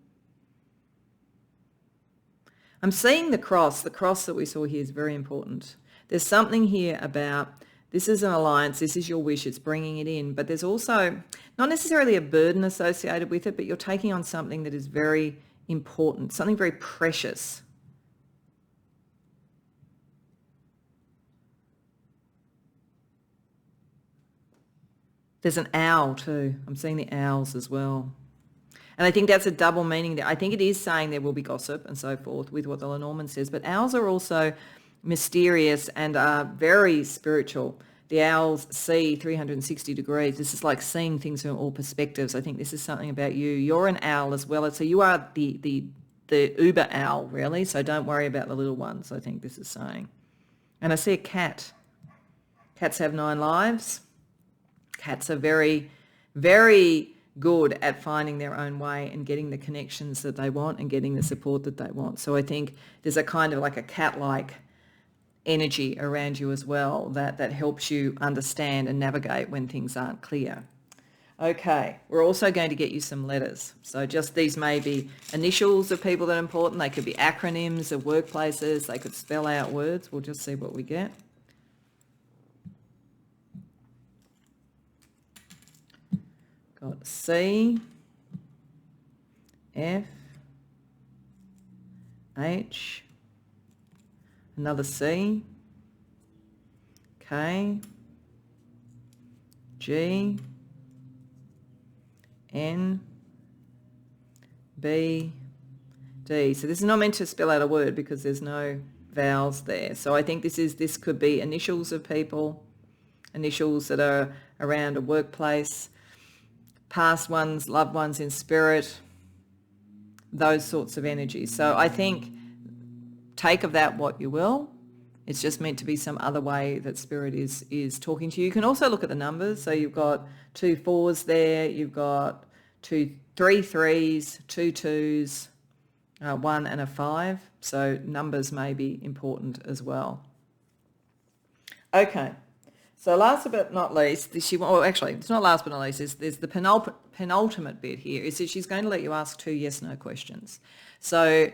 I'm seeing the cross. The cross that we saw here is very important. There's something here about this is an alliance. This is your wish. It's bringing it in. But there's also not necessarily a burden associated with it, but you're taking on something that is very important, something very precious. There's an owl too. I'm seeing the owls as well. And I think that's a double meaning there. I think it is saying there will be gossip and so forth with what the Lenormand says, but owls are also mysterious and are very spiritual. The owls see 360 degrees. This is like seeing things from all perspectives. I think this is something about you. You're an owl as well. So you are the uber owl, really. So don't worry about the little ones, I think this is saying. And I see a cat. Cats have 9 lives. Cats are very, very good at finding their own way and getting the connections that they want and getting the support that they want. So I think there's a kind of like a cat-like energy around you as well that helps you understand and navigate when things aren't clear. Okay, we're also going to get you some letters. So just these may be initials of people that are important. They could be acronyms of workplaces. They could spell out words. We'll just see what we get. Got C, F, H, another C, K, G, N, B, D. So this is not meant to spell out a word because there's no vowels there. So I think this could be initials of people, initials that are around a workplace, past ones, loved ones in spirit, those sorts of energies. So I think take of that what you will. It's just meant to be some other way that spirit is talking to you. You can also look at the numbers. So you've got 2 4s there, you've got 3 3s, 2 2s, 1 and a 5. So numbers may be important as well. Okay. So last but not least, actually, it's not last but not least, there's the penultimate bit here, is that she's going to let you ask 2 yes-no questions. So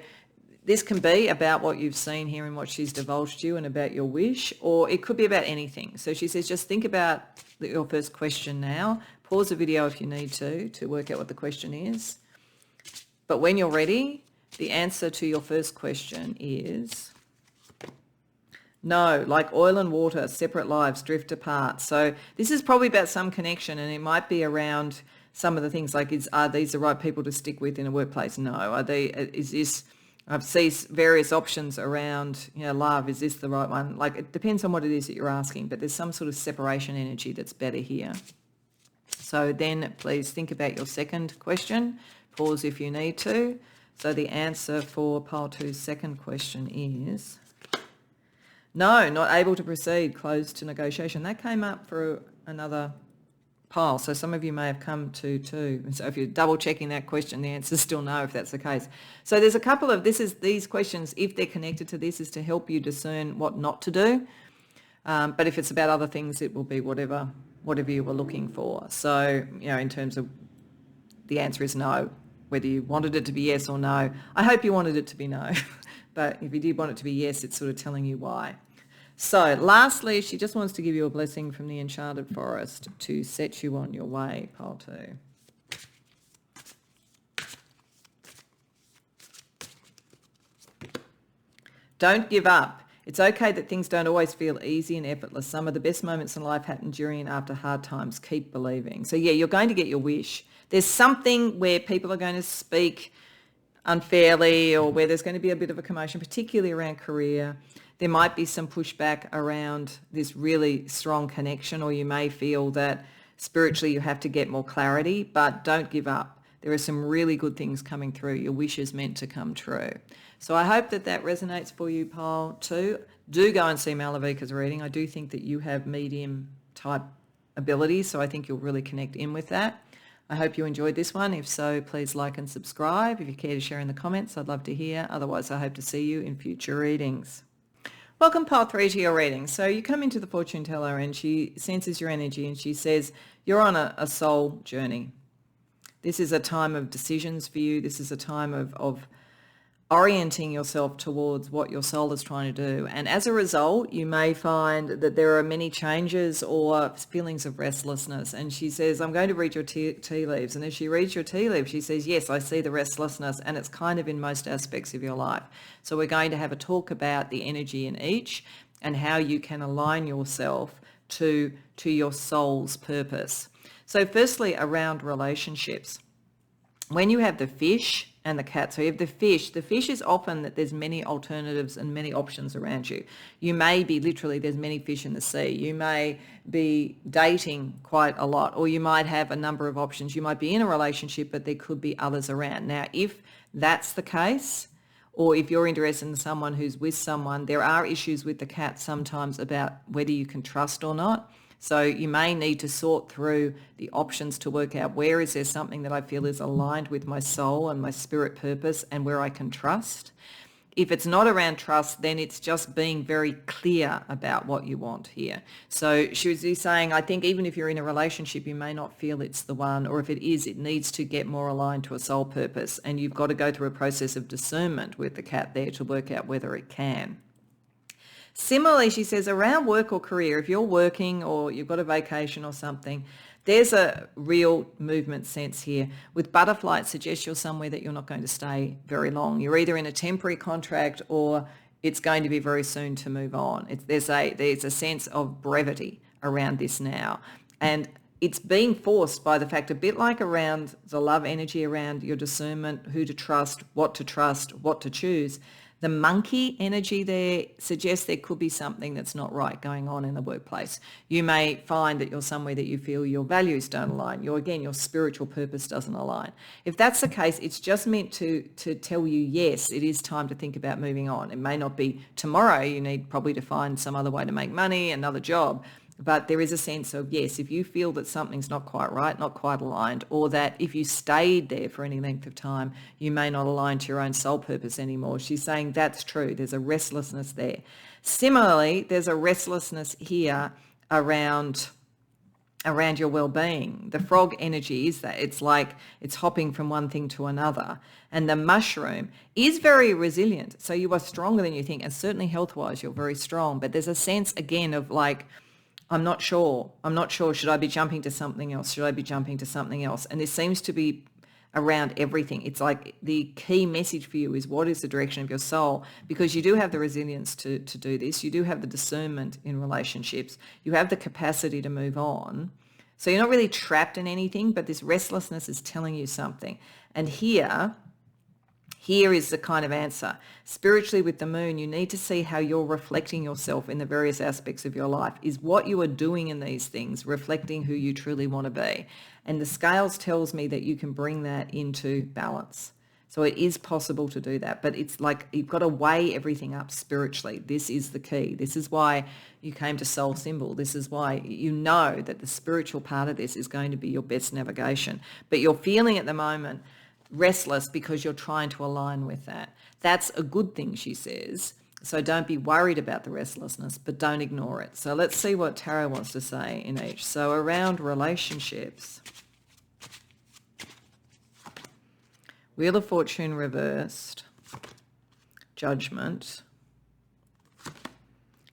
this can be about what you've seen here and what she's divulged you and about your wish, or it could be about anything. So she says, just think about your first question now. Pause the video if you need to work out what the question is. But when you're ready, the answer to your first question is no, like oil and water, separate lives, drift apart. So this is probably about some connection, and it might be around some of the things like, are these the right people to stick with in a workplace? No. I've seen various options around, love. Is this the right one? Like, it depends on what it is that you're asking, but there's some sort of separation energy that's better here. So then please think about your second question. Pause if you need to. So the answer for pile 2's second question is no, not able to proceed, closed to negotiation. That came up for another pile, so some of you may have come to 2. And so if you're double checking that question, the answer is still no if that's the case. So there's a couple of, these questions, if they're connected to this, is to help you discern what not to do. But if it's about other things, it will be whatever you were looking for. So, in terms of the answer is no, whether you wanted it to be yes or no. I hope you wanted it to be no, but if you did want it to be yes, it's sort of telling you why. So lastly, she just wants to give you a blessing from the Enchanted Forest to set you on your way, pile 2. Don't give up. It's okay that things don't always feel easy and effortless. Some of the best moments in life happen during and after hard times. Keep believing. So yeah, you're going to get your wish. There's something where people are going to speak unfairly, or where there's going to be a bit of a commotion, particularly around career. There might be some pushback around this really strong connection, or you may feel that spiritually you have to get more clarity, but don't give up. There are some really good things coming through. Your wish is meant to come true. So I hope that resonates for you, pile 2. Do go and see Malavika's reading. I do think that you have medium type abilities, so I think you'll really connect in with that. I hope you enjoyed this one. If so, please like and subscribe. If you care to share in the comments, I'd love to hear. Otherwise, I hope to see you in future readings. Welcome, pile 3, to your reading. So you come into the fortune teller and she senses your energy and she says, you're on a soul journey. This is a time of decisions for you. This is a time of orienting yourself towards what your soul is trying to do. And as a result, you may find that there are many changes or feelings of restlessness. And she says, I'm going to read your tea leaves. And as she reads your tea leaves, she says, yes, I see the restlessness, and it's kind of in most aspects of your life. So we're going to have a talk about the energy in each and how you can align yourself to your soul's purpose. So firstly, around relationships. When you have the fish and the cat, so you have the fish is often that there's many alternatives and many options around you. You may be there's many fish in the sea. You may be dating quite a lot, or you might have a number of options. You might be in a relationship, but there could be others around. Now, if that's the case, or if you're interested in someone who's with someone, there are issues with the cat sometimes about whether you can trust or not. So you may need to sort through the options to work out where is there something that I feel is aligned with my soul and my spirit purpose and where I can trust. If it's not around trust, then it's just being very clear about what you want here. So she was saying, I think even if you're in a relationship, you may not feel it's the one, or if it is, it needs to get more aligned to a soul purpose. And you've got to go through a process of discernment with the cat there to work out whether it can. Similarly, she says around work or career, if you're working or you've got a vacation or something, there's a real movement sense here. With butterfly, it suggests you're somewhere that you're not going to stay very long. You're either in a temporary contract or it's going to be very soon to move on. There's a sense of brevity around this now. And it's being forced by the fact, a bit like around the love energy, around your discernment, who to trust, what to choose. The monkey energy there suggests there could be something that's not right going on in the workplace. You may find that you're somewhere that you feel your values don't align. Your spiritual purpose doesn't align. If that's the case, it's just meant to tell you, yes, it is time to think about moving on. It may not be tomorrow. You need probably to find some other way to make money, another job. But there is a sense of, yes, if you feel that something's not quite right, not quite aligned, or that if you stayed there for any length of time, you may not align to your own soul purpose anymore. She's saying that's true. There's a restlessness there. Similarly, there's a restlessness here around around your well-being. The frog energy is that. It's like it's hopping from one thing to another. And the mushroom is very resilient. So you are stronger than you think. And certainly health-wise, you're very strong. But there's a sense, again, of like, I'm not sure. Should I be jumping to something else? Should I be jumping to something else? And this seems to be around everything. It's like the key message for you is what is the direction of your soul, because you do have the resilience to do this. You do have the discernment in relationships. You have the capacity to move on. So you're not really trapped in anything, but this restlessness is telling you something. And here is the kind of answer. Spiritually with the moon, you need to see how you're reflecting yourself in the various aspects of your life. Is what you are doing in these things reflecting who you truly want to be? And the scales tells me that you can bring that into balance. So it is possible to do that, but it's like you've got to weigh everything up spiritually. This is the key. This is why you came to Soul Symbol. This is why you know that the spiritual part of this is going to be your best navigation. But you're feeling at the moment restless because you're trying to align with that. That's a good thing, she says. So don't be worried about the restlessness, but don't ignore it. So let's see what Tarot wants to say in each. So around relationships, Wheel of Fortune reversed, Judgment,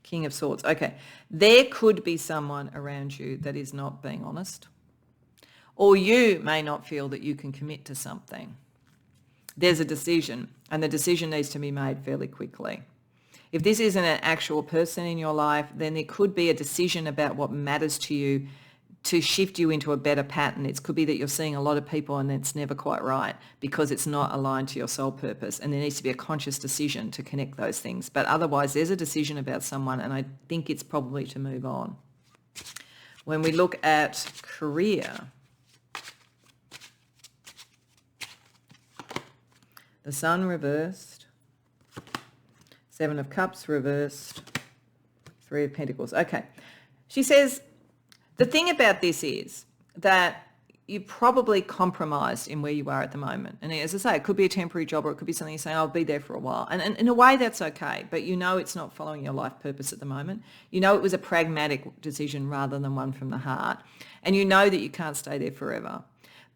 King of Swords. Okay, there could be someone around you that is not being honest, or you may not feel that you can commit to something. There's a decision, and the decision needs to be made fairly quickly. If this isn't an actual person in your life, then there could be a decision about what matters to you to shift you into a better pattern. It could be that you're seeing a lot of people and it's never quite right because it's not aligned to your soul purpose, and there needs to be a conscious decision to connect those things. But otherwise, there's a decision about someone, and I think it's probably to move on. When we look at career, the Sun reversed, Seven of Cups reversed, Three of Pentacles. Okay. She says, the thing about this is that you probably compromised in where you are at the moment. And as I say, it could be a temporary job, or it could be something you say, I'll be there for a while. And in a way, that's okay. But you know it's not following your life purpose at the moment. You know it was a pragmatic decision rather than one from the heart. And you know that you can't stay there forever.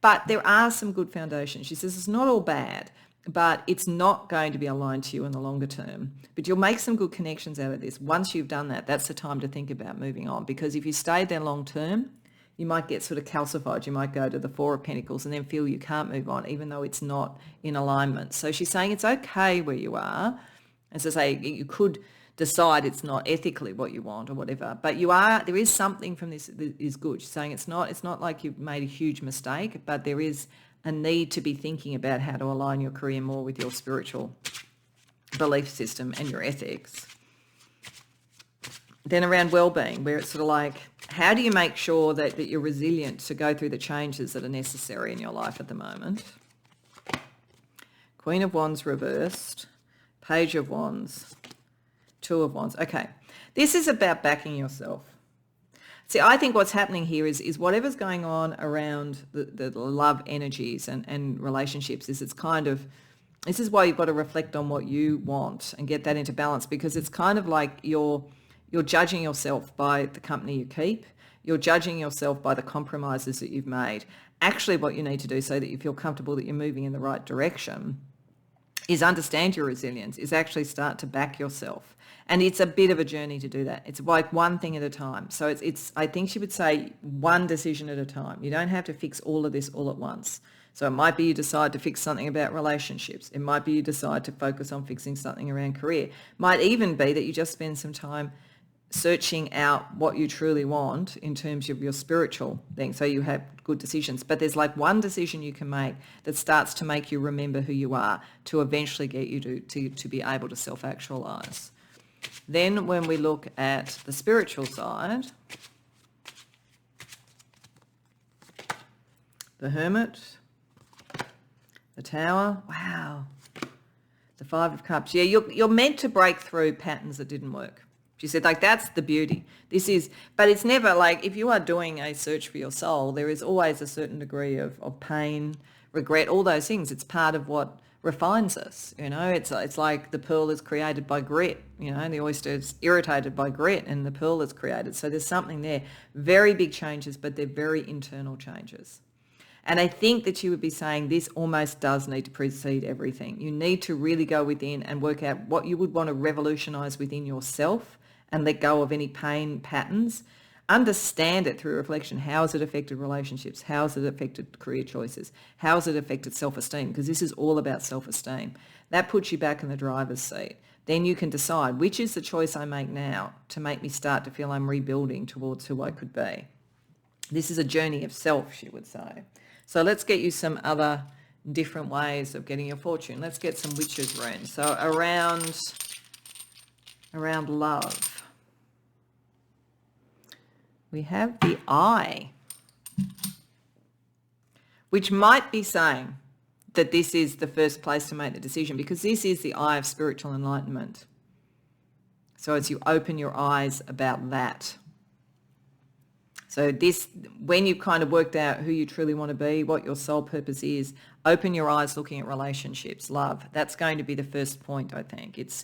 But there are some good foundations. She says it's not all bad, but it's not going to be aligned to you in the longer term. But you'll make some good connections out of this. Once you've done that, that's the time to think about moving on, because if you stay there long term, you might get sort of calcified. You might go to the Four of Pentacles and then feel you can't move on, even though it's not in alignment. So she's saying it's okay where you are. As I say, you could decide it's not ethically what you want or whatever, but there is something from this that is good. She's saying it's not like you've made a huge mistake, but there is a need to be thinking about how to align your career more with your spiritual belief system and your ethics. Then around well-being, where it's sort of like, how do you make sure that you're resilient to go through the changes that are necessary in your life at the moment? Queen of Wands reversed, Page of Wands, Two of Wands. Okay, this is about backing yourself. See, I think what's happening here is whatever's going on around the love energies and relationships is this is why you've got to reflect on what you want and get that into balance, because it's kind of like you're judging yourself by the company you keep. You're judging yourself by the compromises that you've made. Actually, what you need to do so that you feel comfortable that you're moving in the right direction is understand your resilience, is actually start to back yourself. And it's a bit of a journey to do that. It's like one thing at a time. So it's I think she would say one decision at a time. You don't have to fix all of this all at once. So it might be you decide to fix something about relationships. It might be you decide to focus on fixing something around career. Might even be that you just spend some time searching out what you truly want in terms of your spiritual thing, so you have good decisions. But there's like one decision you can make that starts to make you remember who you are, to eventually get you to be able to self-actualize. Then when we look at the spiritual side, the Hermit, the Tower, wow, the Five of Cups. Yeah, you're meant to break through patterns that didn't work. She said, like, that's the beauty. But it's never like, if you are doing a search for your soul, there is always a certain degree of pain, regret, all those things. It's part of what refines us. It's like the pearl is created by grit, and the oyster is irritated by grit, and the pearl is created. So there's something there. Very big changes, but they're very internal changes. And I think that you would be saying this almost does need to precede everything. You need to really go within and work out what you would want to revolutionize within yourself and let go of any pain patterns. Understand it through reflection. How has it affected relationships? How has it affected career choices? How has it affected self-esteem? Because this is all about self-esteem. That puts you back in the driver's seat. Then you can decide which is the choice I make now to make me start to feel I'm rebuilding towards who I could be. This is a journey of self, she would say. So let's get you some other different ways of getting your fortune. Let's get some witches runes. So around love, we have the Eye, which might be saying that this is the first place to make the decision, because this is the eye of spiritual enlightenment. So as you open your eyes about that. So this, when you've kind of worked out who you truly want to be, what your soul purpose is, open your eyes looking at relationships, love. That's going to be the first point, I think. It's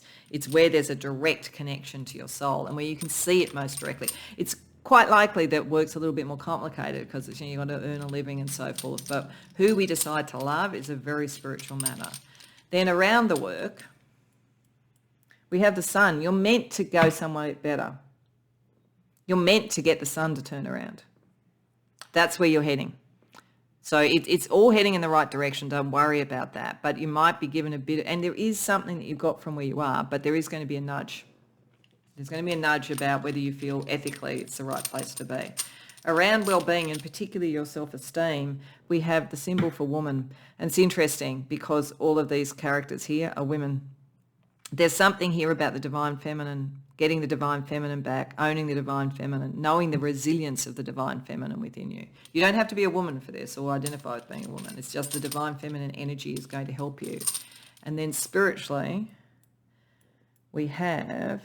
where there's a direct connection to your soul and where you can see it most directly. It's quite likely that work's a little bit more complicated because it's, you've got to earn a living and so forth. But who we decide to love is a very spiritual matter. Then around the work, we have the Sun. You're meant to go somewhere better. You're meant to get the Sun to turn around. That's where you're heading. So it's all heading in the right direction. Don't worry about that. But you might be given a bit, and there is something that you've got from where you are, but there is going to be a nudge. There's going to be a nudge about whether you feel ethically it's the right place to be. Around well-being, and particularly your self-esteem, we have the symbol for woman. And it's interesting because all of these characters here are women. There's something here about the divine feminine, getting the divine feminine back, owning the divine feminine, knowing the resilience of the divine feminine within you. You don't have to be a woman for this or identify as being a woman. It's just the divine feminine energy is going to help you. And then spiritually, we have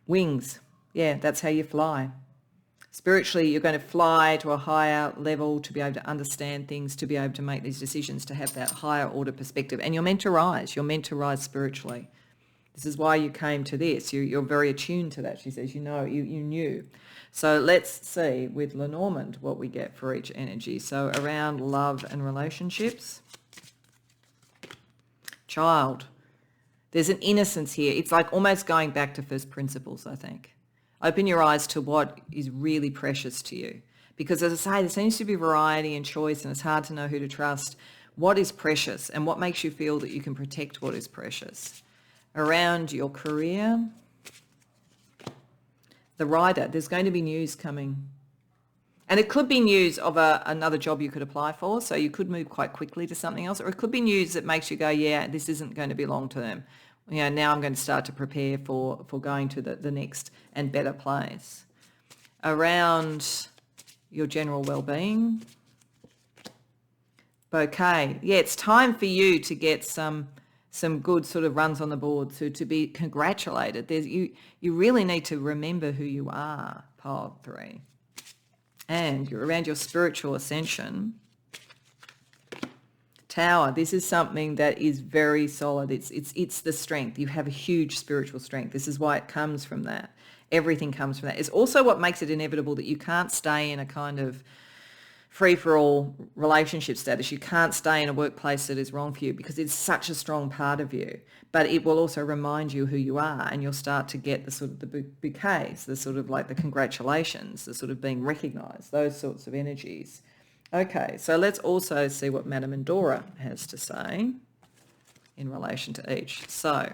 wings. Yeah, that's how you fly. Spiritually, you're going to fly to a higher level to be able to understand things, to be able to make these decisions, to have that higher order perspective. And you're meant to rise. You're meant to rise spiritually. This is why you came to this. You're very attuned to that. She says, you knew. So let's see with Lenormand what we get for each energy. So around love and relationships. Child. There's an innocence here. It's like almost going back to first principles, I think. Open your eyes to what is really precious to you. Because as I say, there seems to be variety and choice, and it's hard to know who to trust. What is precious and what makes you feel that you can protect what is precious? Around your career, the Rider, there's going to be news coming. And it could be news of another job you could apply for, so you could move quite quickly to something else, or it could be news that makes you go, yeah, this isn't going to be long term. Now I'm going to start to prepare for going to the next and better place. Around your general well-being, bouquet. Yeah, it's time for you to get some good sort of runs on the board to be congratulated. You really need to remember who you are, pile 3. And you're around your spiritual ascension. Tower, this is something that is very solid. It's the strength. You have a huge spiritual strength. This is why it comes from that. Everything comes from that. It's also what makes it inevitable that you can't stay in a kind of free-for-all relationship status. You can't stay in a workplace that is wrong for you because it's such a strong part of you. But it will also remind you who you are, and you'll start to get the sort of the bouquets, the sort of like the congratulations, the sort of being recognised, those sorts of energies. Okay, so let's also see what Madame Endora has to say in relation to each. So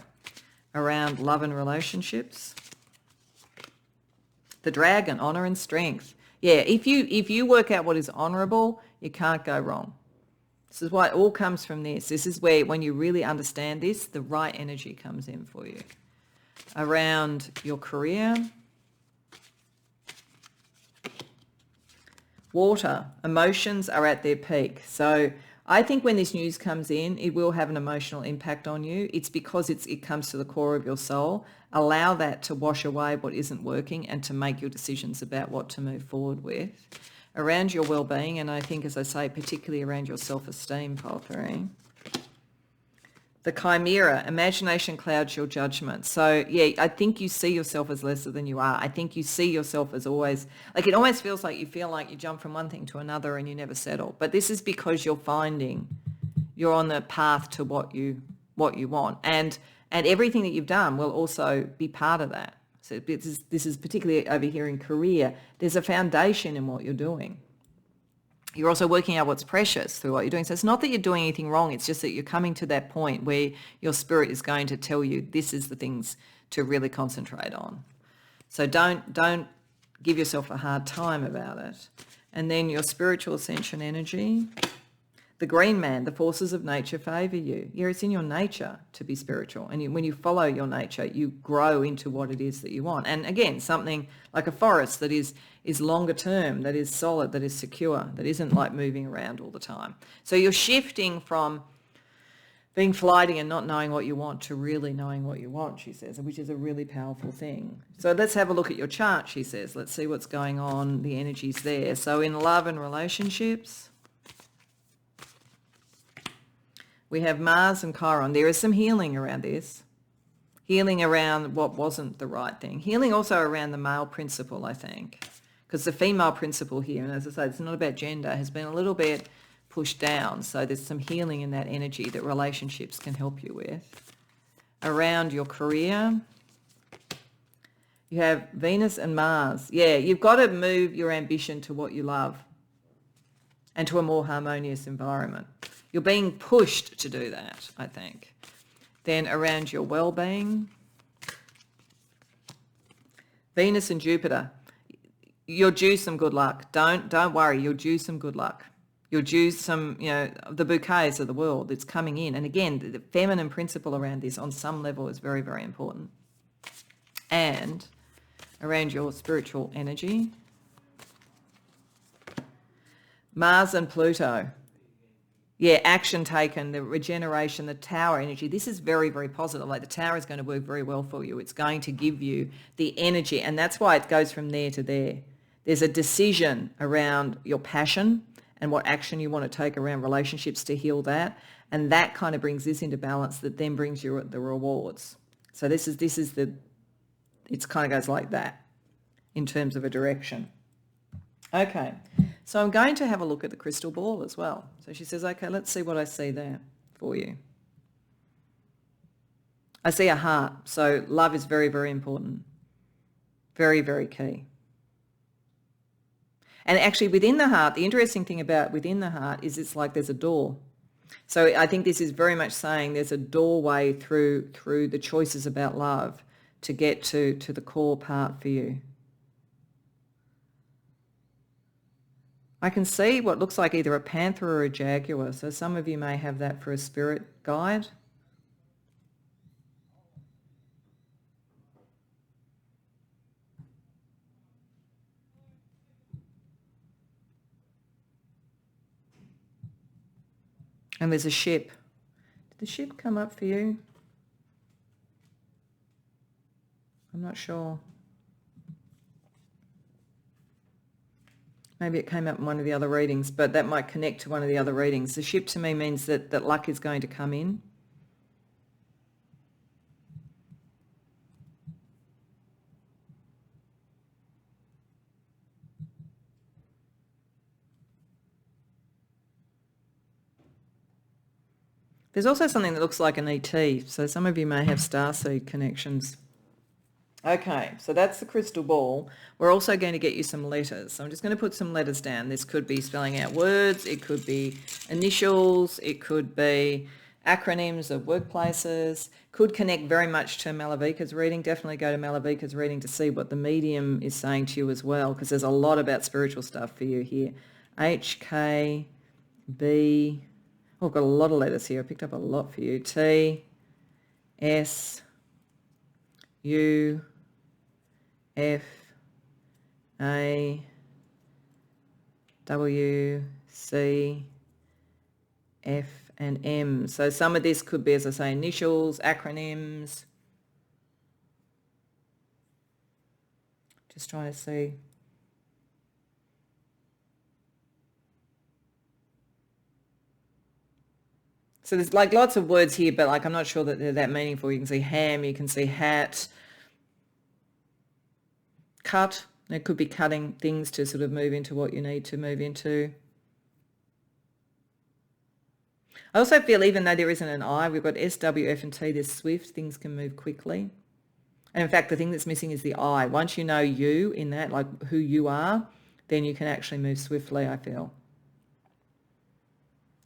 around love and relationships, the Dragon, honour and strength. Yeah, if you work out what is honourable, you can't go wrong. This is why it all comes from this. This is where, when you really understand this, the right energy comes in for you. Around your career, water, emotions are at their peak. So I think when this news comes in, it will have an emotional impact on you. It's because it comes to the core of your soul. Allow that to wash away what isn't working and to make your decisions about what to move forward with. around your well-being, and I think, as I say, particularly around your self-esteem, pile 3. The chimera, imagination clouds your judgment. So, yeah, I think you see yourself as lesser than you are. I think you see yourself as always, like it almost feels like you feel like you jump from one thing to another and you never settle. But this is because you're finding you're on the path to what you want. And everything that you've done will also be part of that. So this is particularly over here in career. There's a foundation in what you're doing. You're also working out what's precious through what you're doing. So it's not that you're doing anything wrong. It's just that you're coming to that point where your spirit is going to tell you this is the things to really concentrate on. So don't give yourself a hard time about it. And then your spiritual ascension energy. The green man, the forces of nature favour you. Yeah, it's in your nature to be spiritual. And when you follow your nature, you grow into what it is that you want. And again, something like a forest that is longer term, that is solid, that is secure, that isn't like moving around all the time. So you're shifting from being flighty and not knowing what you want to really knowing what you want, she says, which is a really powerful thing. So let's have a look at your chart, she says. Let's see what's going on, the energies there. So in love and relationships, we have Mars and Chiron. There is some healing around this. Healing around what wasn't the right thing. Healing also around the male principle, I think. Because the female principle here, and as I say, it's not about gender, has been a little bit pushed down. So there's some healing in that energy that relationships can help you with. Around your career, you have Venus and Mars. Yeah, you've got to move your ambition to what you love and to a more harmonious environment. You're being pushed to do that, I think. Then around your well-being, Venus and Jupiter, you're due some good luck. Don't worry, you're due some good luck. You're due some, the bouquets of the world. It's coming in. And again, the feminine principle around this on some level is very, very important. And around your spiritual energy, Mars and Pluto. Yeah, action taken, the regeneration, the tower energy. This is very, very positive. Like the tower is going to work very well for you. It's going to give you the energy. And that's why it goes from there to there. There's a decision around your passion and what action you want to take around relationships to heal that. And that kind of brings this into balance that then brings you the rewards. So it kind of goes like that in terms of a direction. Okay. So I'm going to have a look at the crystal ball as well. So she says, okay, let's see what I see there for you. I see a heart. So love is very, very important. Very, very key. And actually within the heart, the interesting thing about within the heart is it's like there's a door. So I think this is very much saying there's a doorway through the choices about love to get to the core part for you. I can see what looks like either a panther or a jaguar. So some of you may have that for a spirit guide. And there's a ship. Did the ship come up for you? I'm not sure. Maybe it came up in one of the other readings, but that might connect to one of the other readings. The ship to me means that luck is going to come in. There's also something that looks like an ET, so some of you may have starseed connections. Okay, so that's the crystal ball. We're also going to get you some letters. So I'm just going to put some letters down. This could be spelling out words. It could be initials. It could be acronyms of workplaces. Could connect very much to Malavika's reading. Definitely go to Malavika's reading to see what the medium is saying to you as well, because there's a lot about spiritual stuff for you here. H, K, B. Oh, I've got a lot of letters here. I picked up a lot for you. T, S, U, F, A, W, C, F, and M. So some of this could be, as I say, initials, acronyms. Just trying to see. So there's like lots of words here, but like I'm not sure that they're that meaningful. You can see ham, you can see hat, cut. It could be cutting things to sort of move into what you need to move into. I also feel even though there isn't an I, we've got S, W, F and T, there's swift, things can move quickly. And in fact, the thing that's missing is the I. Once you know you in that, like who you are, then you can actually move swiftly, I feel.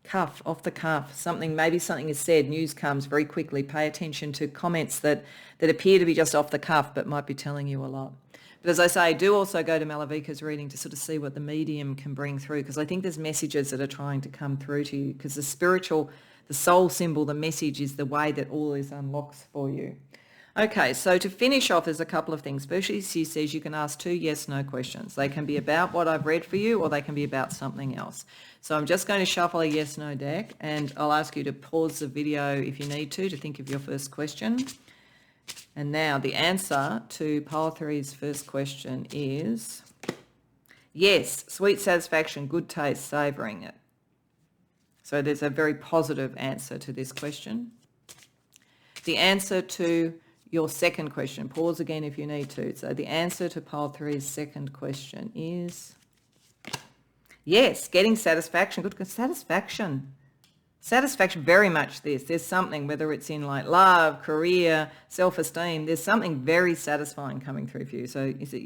Cuff, off the cuff, something, maybe something is said, news comes very quickly. Pay attention to comments that appear to be just off the cuff but might be telling you a lot. But as I say, do also go to Malavika's reading to sort of see what the medium can bring through, because I think there's messages that are trying to come through to you, because the spiritual, the soul symbol, the message is the way that all this unlocks for you. Okay, so to finish off, there's a couple of things. Firstly, she says you can ask 2 yes/no questions. They can be about what I've read for you, or they can be about something else. So I'm just going to shuffle a yes/no deck, and I'll ask you to pause the video if you need to think of your first question. And now the answer to Pile 3's first question is yes, sweet satisfaction, good taste, savouring it. So there's a very positive answer to this question. The answer to your second question, pause again if you need to. So the answer to Pile 3's second question is yes, getting satisfaction, good satisfaction. Satisfaction, very much this. There's something, whether it's in like love, career, self-esteem, there's something very satisfying coming through for you. So is it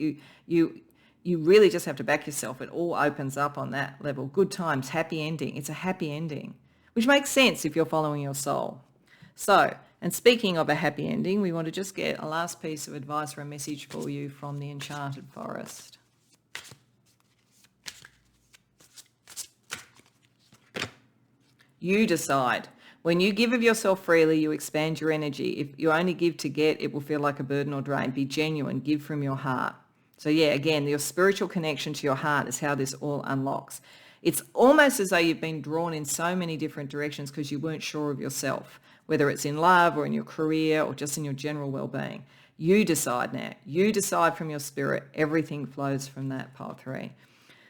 you really just have to back yourself. It all opens up on that level. Good times, happy ending. It's a happy ending, which makes sense if you're following your soul. So, and speaking of a happy ending, we want to just get a last piece of advice or a message for you from the Enchanted Forest. You decide. When you give of yourself freely, you expand your energy. If you only give to get, it will feel like a burden or drain. Be genuine. Give from your heart. So yeah, again, your spiritual connection to your heart is how this all unlocks. It's almost as though you've been drawn in so many different directions because you weren't sure of yourself, whether it's in love or in your career or just in your general well-being. You decide now. You decide from your spirit. Everything flows from that, Pile 3.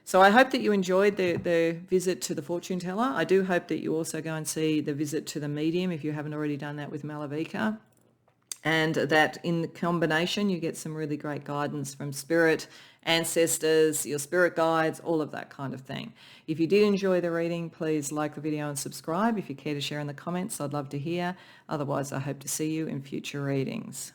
So I hope that you enjoyed the visit to the fortune teller. I do hope that you also go and see the visit to the medium if you haven't already done that with Malavika, and that in combination you get some really great guidance from spirit, ancestors, your spirit guides, all of that kind of thing. If you did enjoy the reading, please like the video and subscribe. If you care to share in the comments, I'd love to hear. Otherwise, I hope to see you in future readings.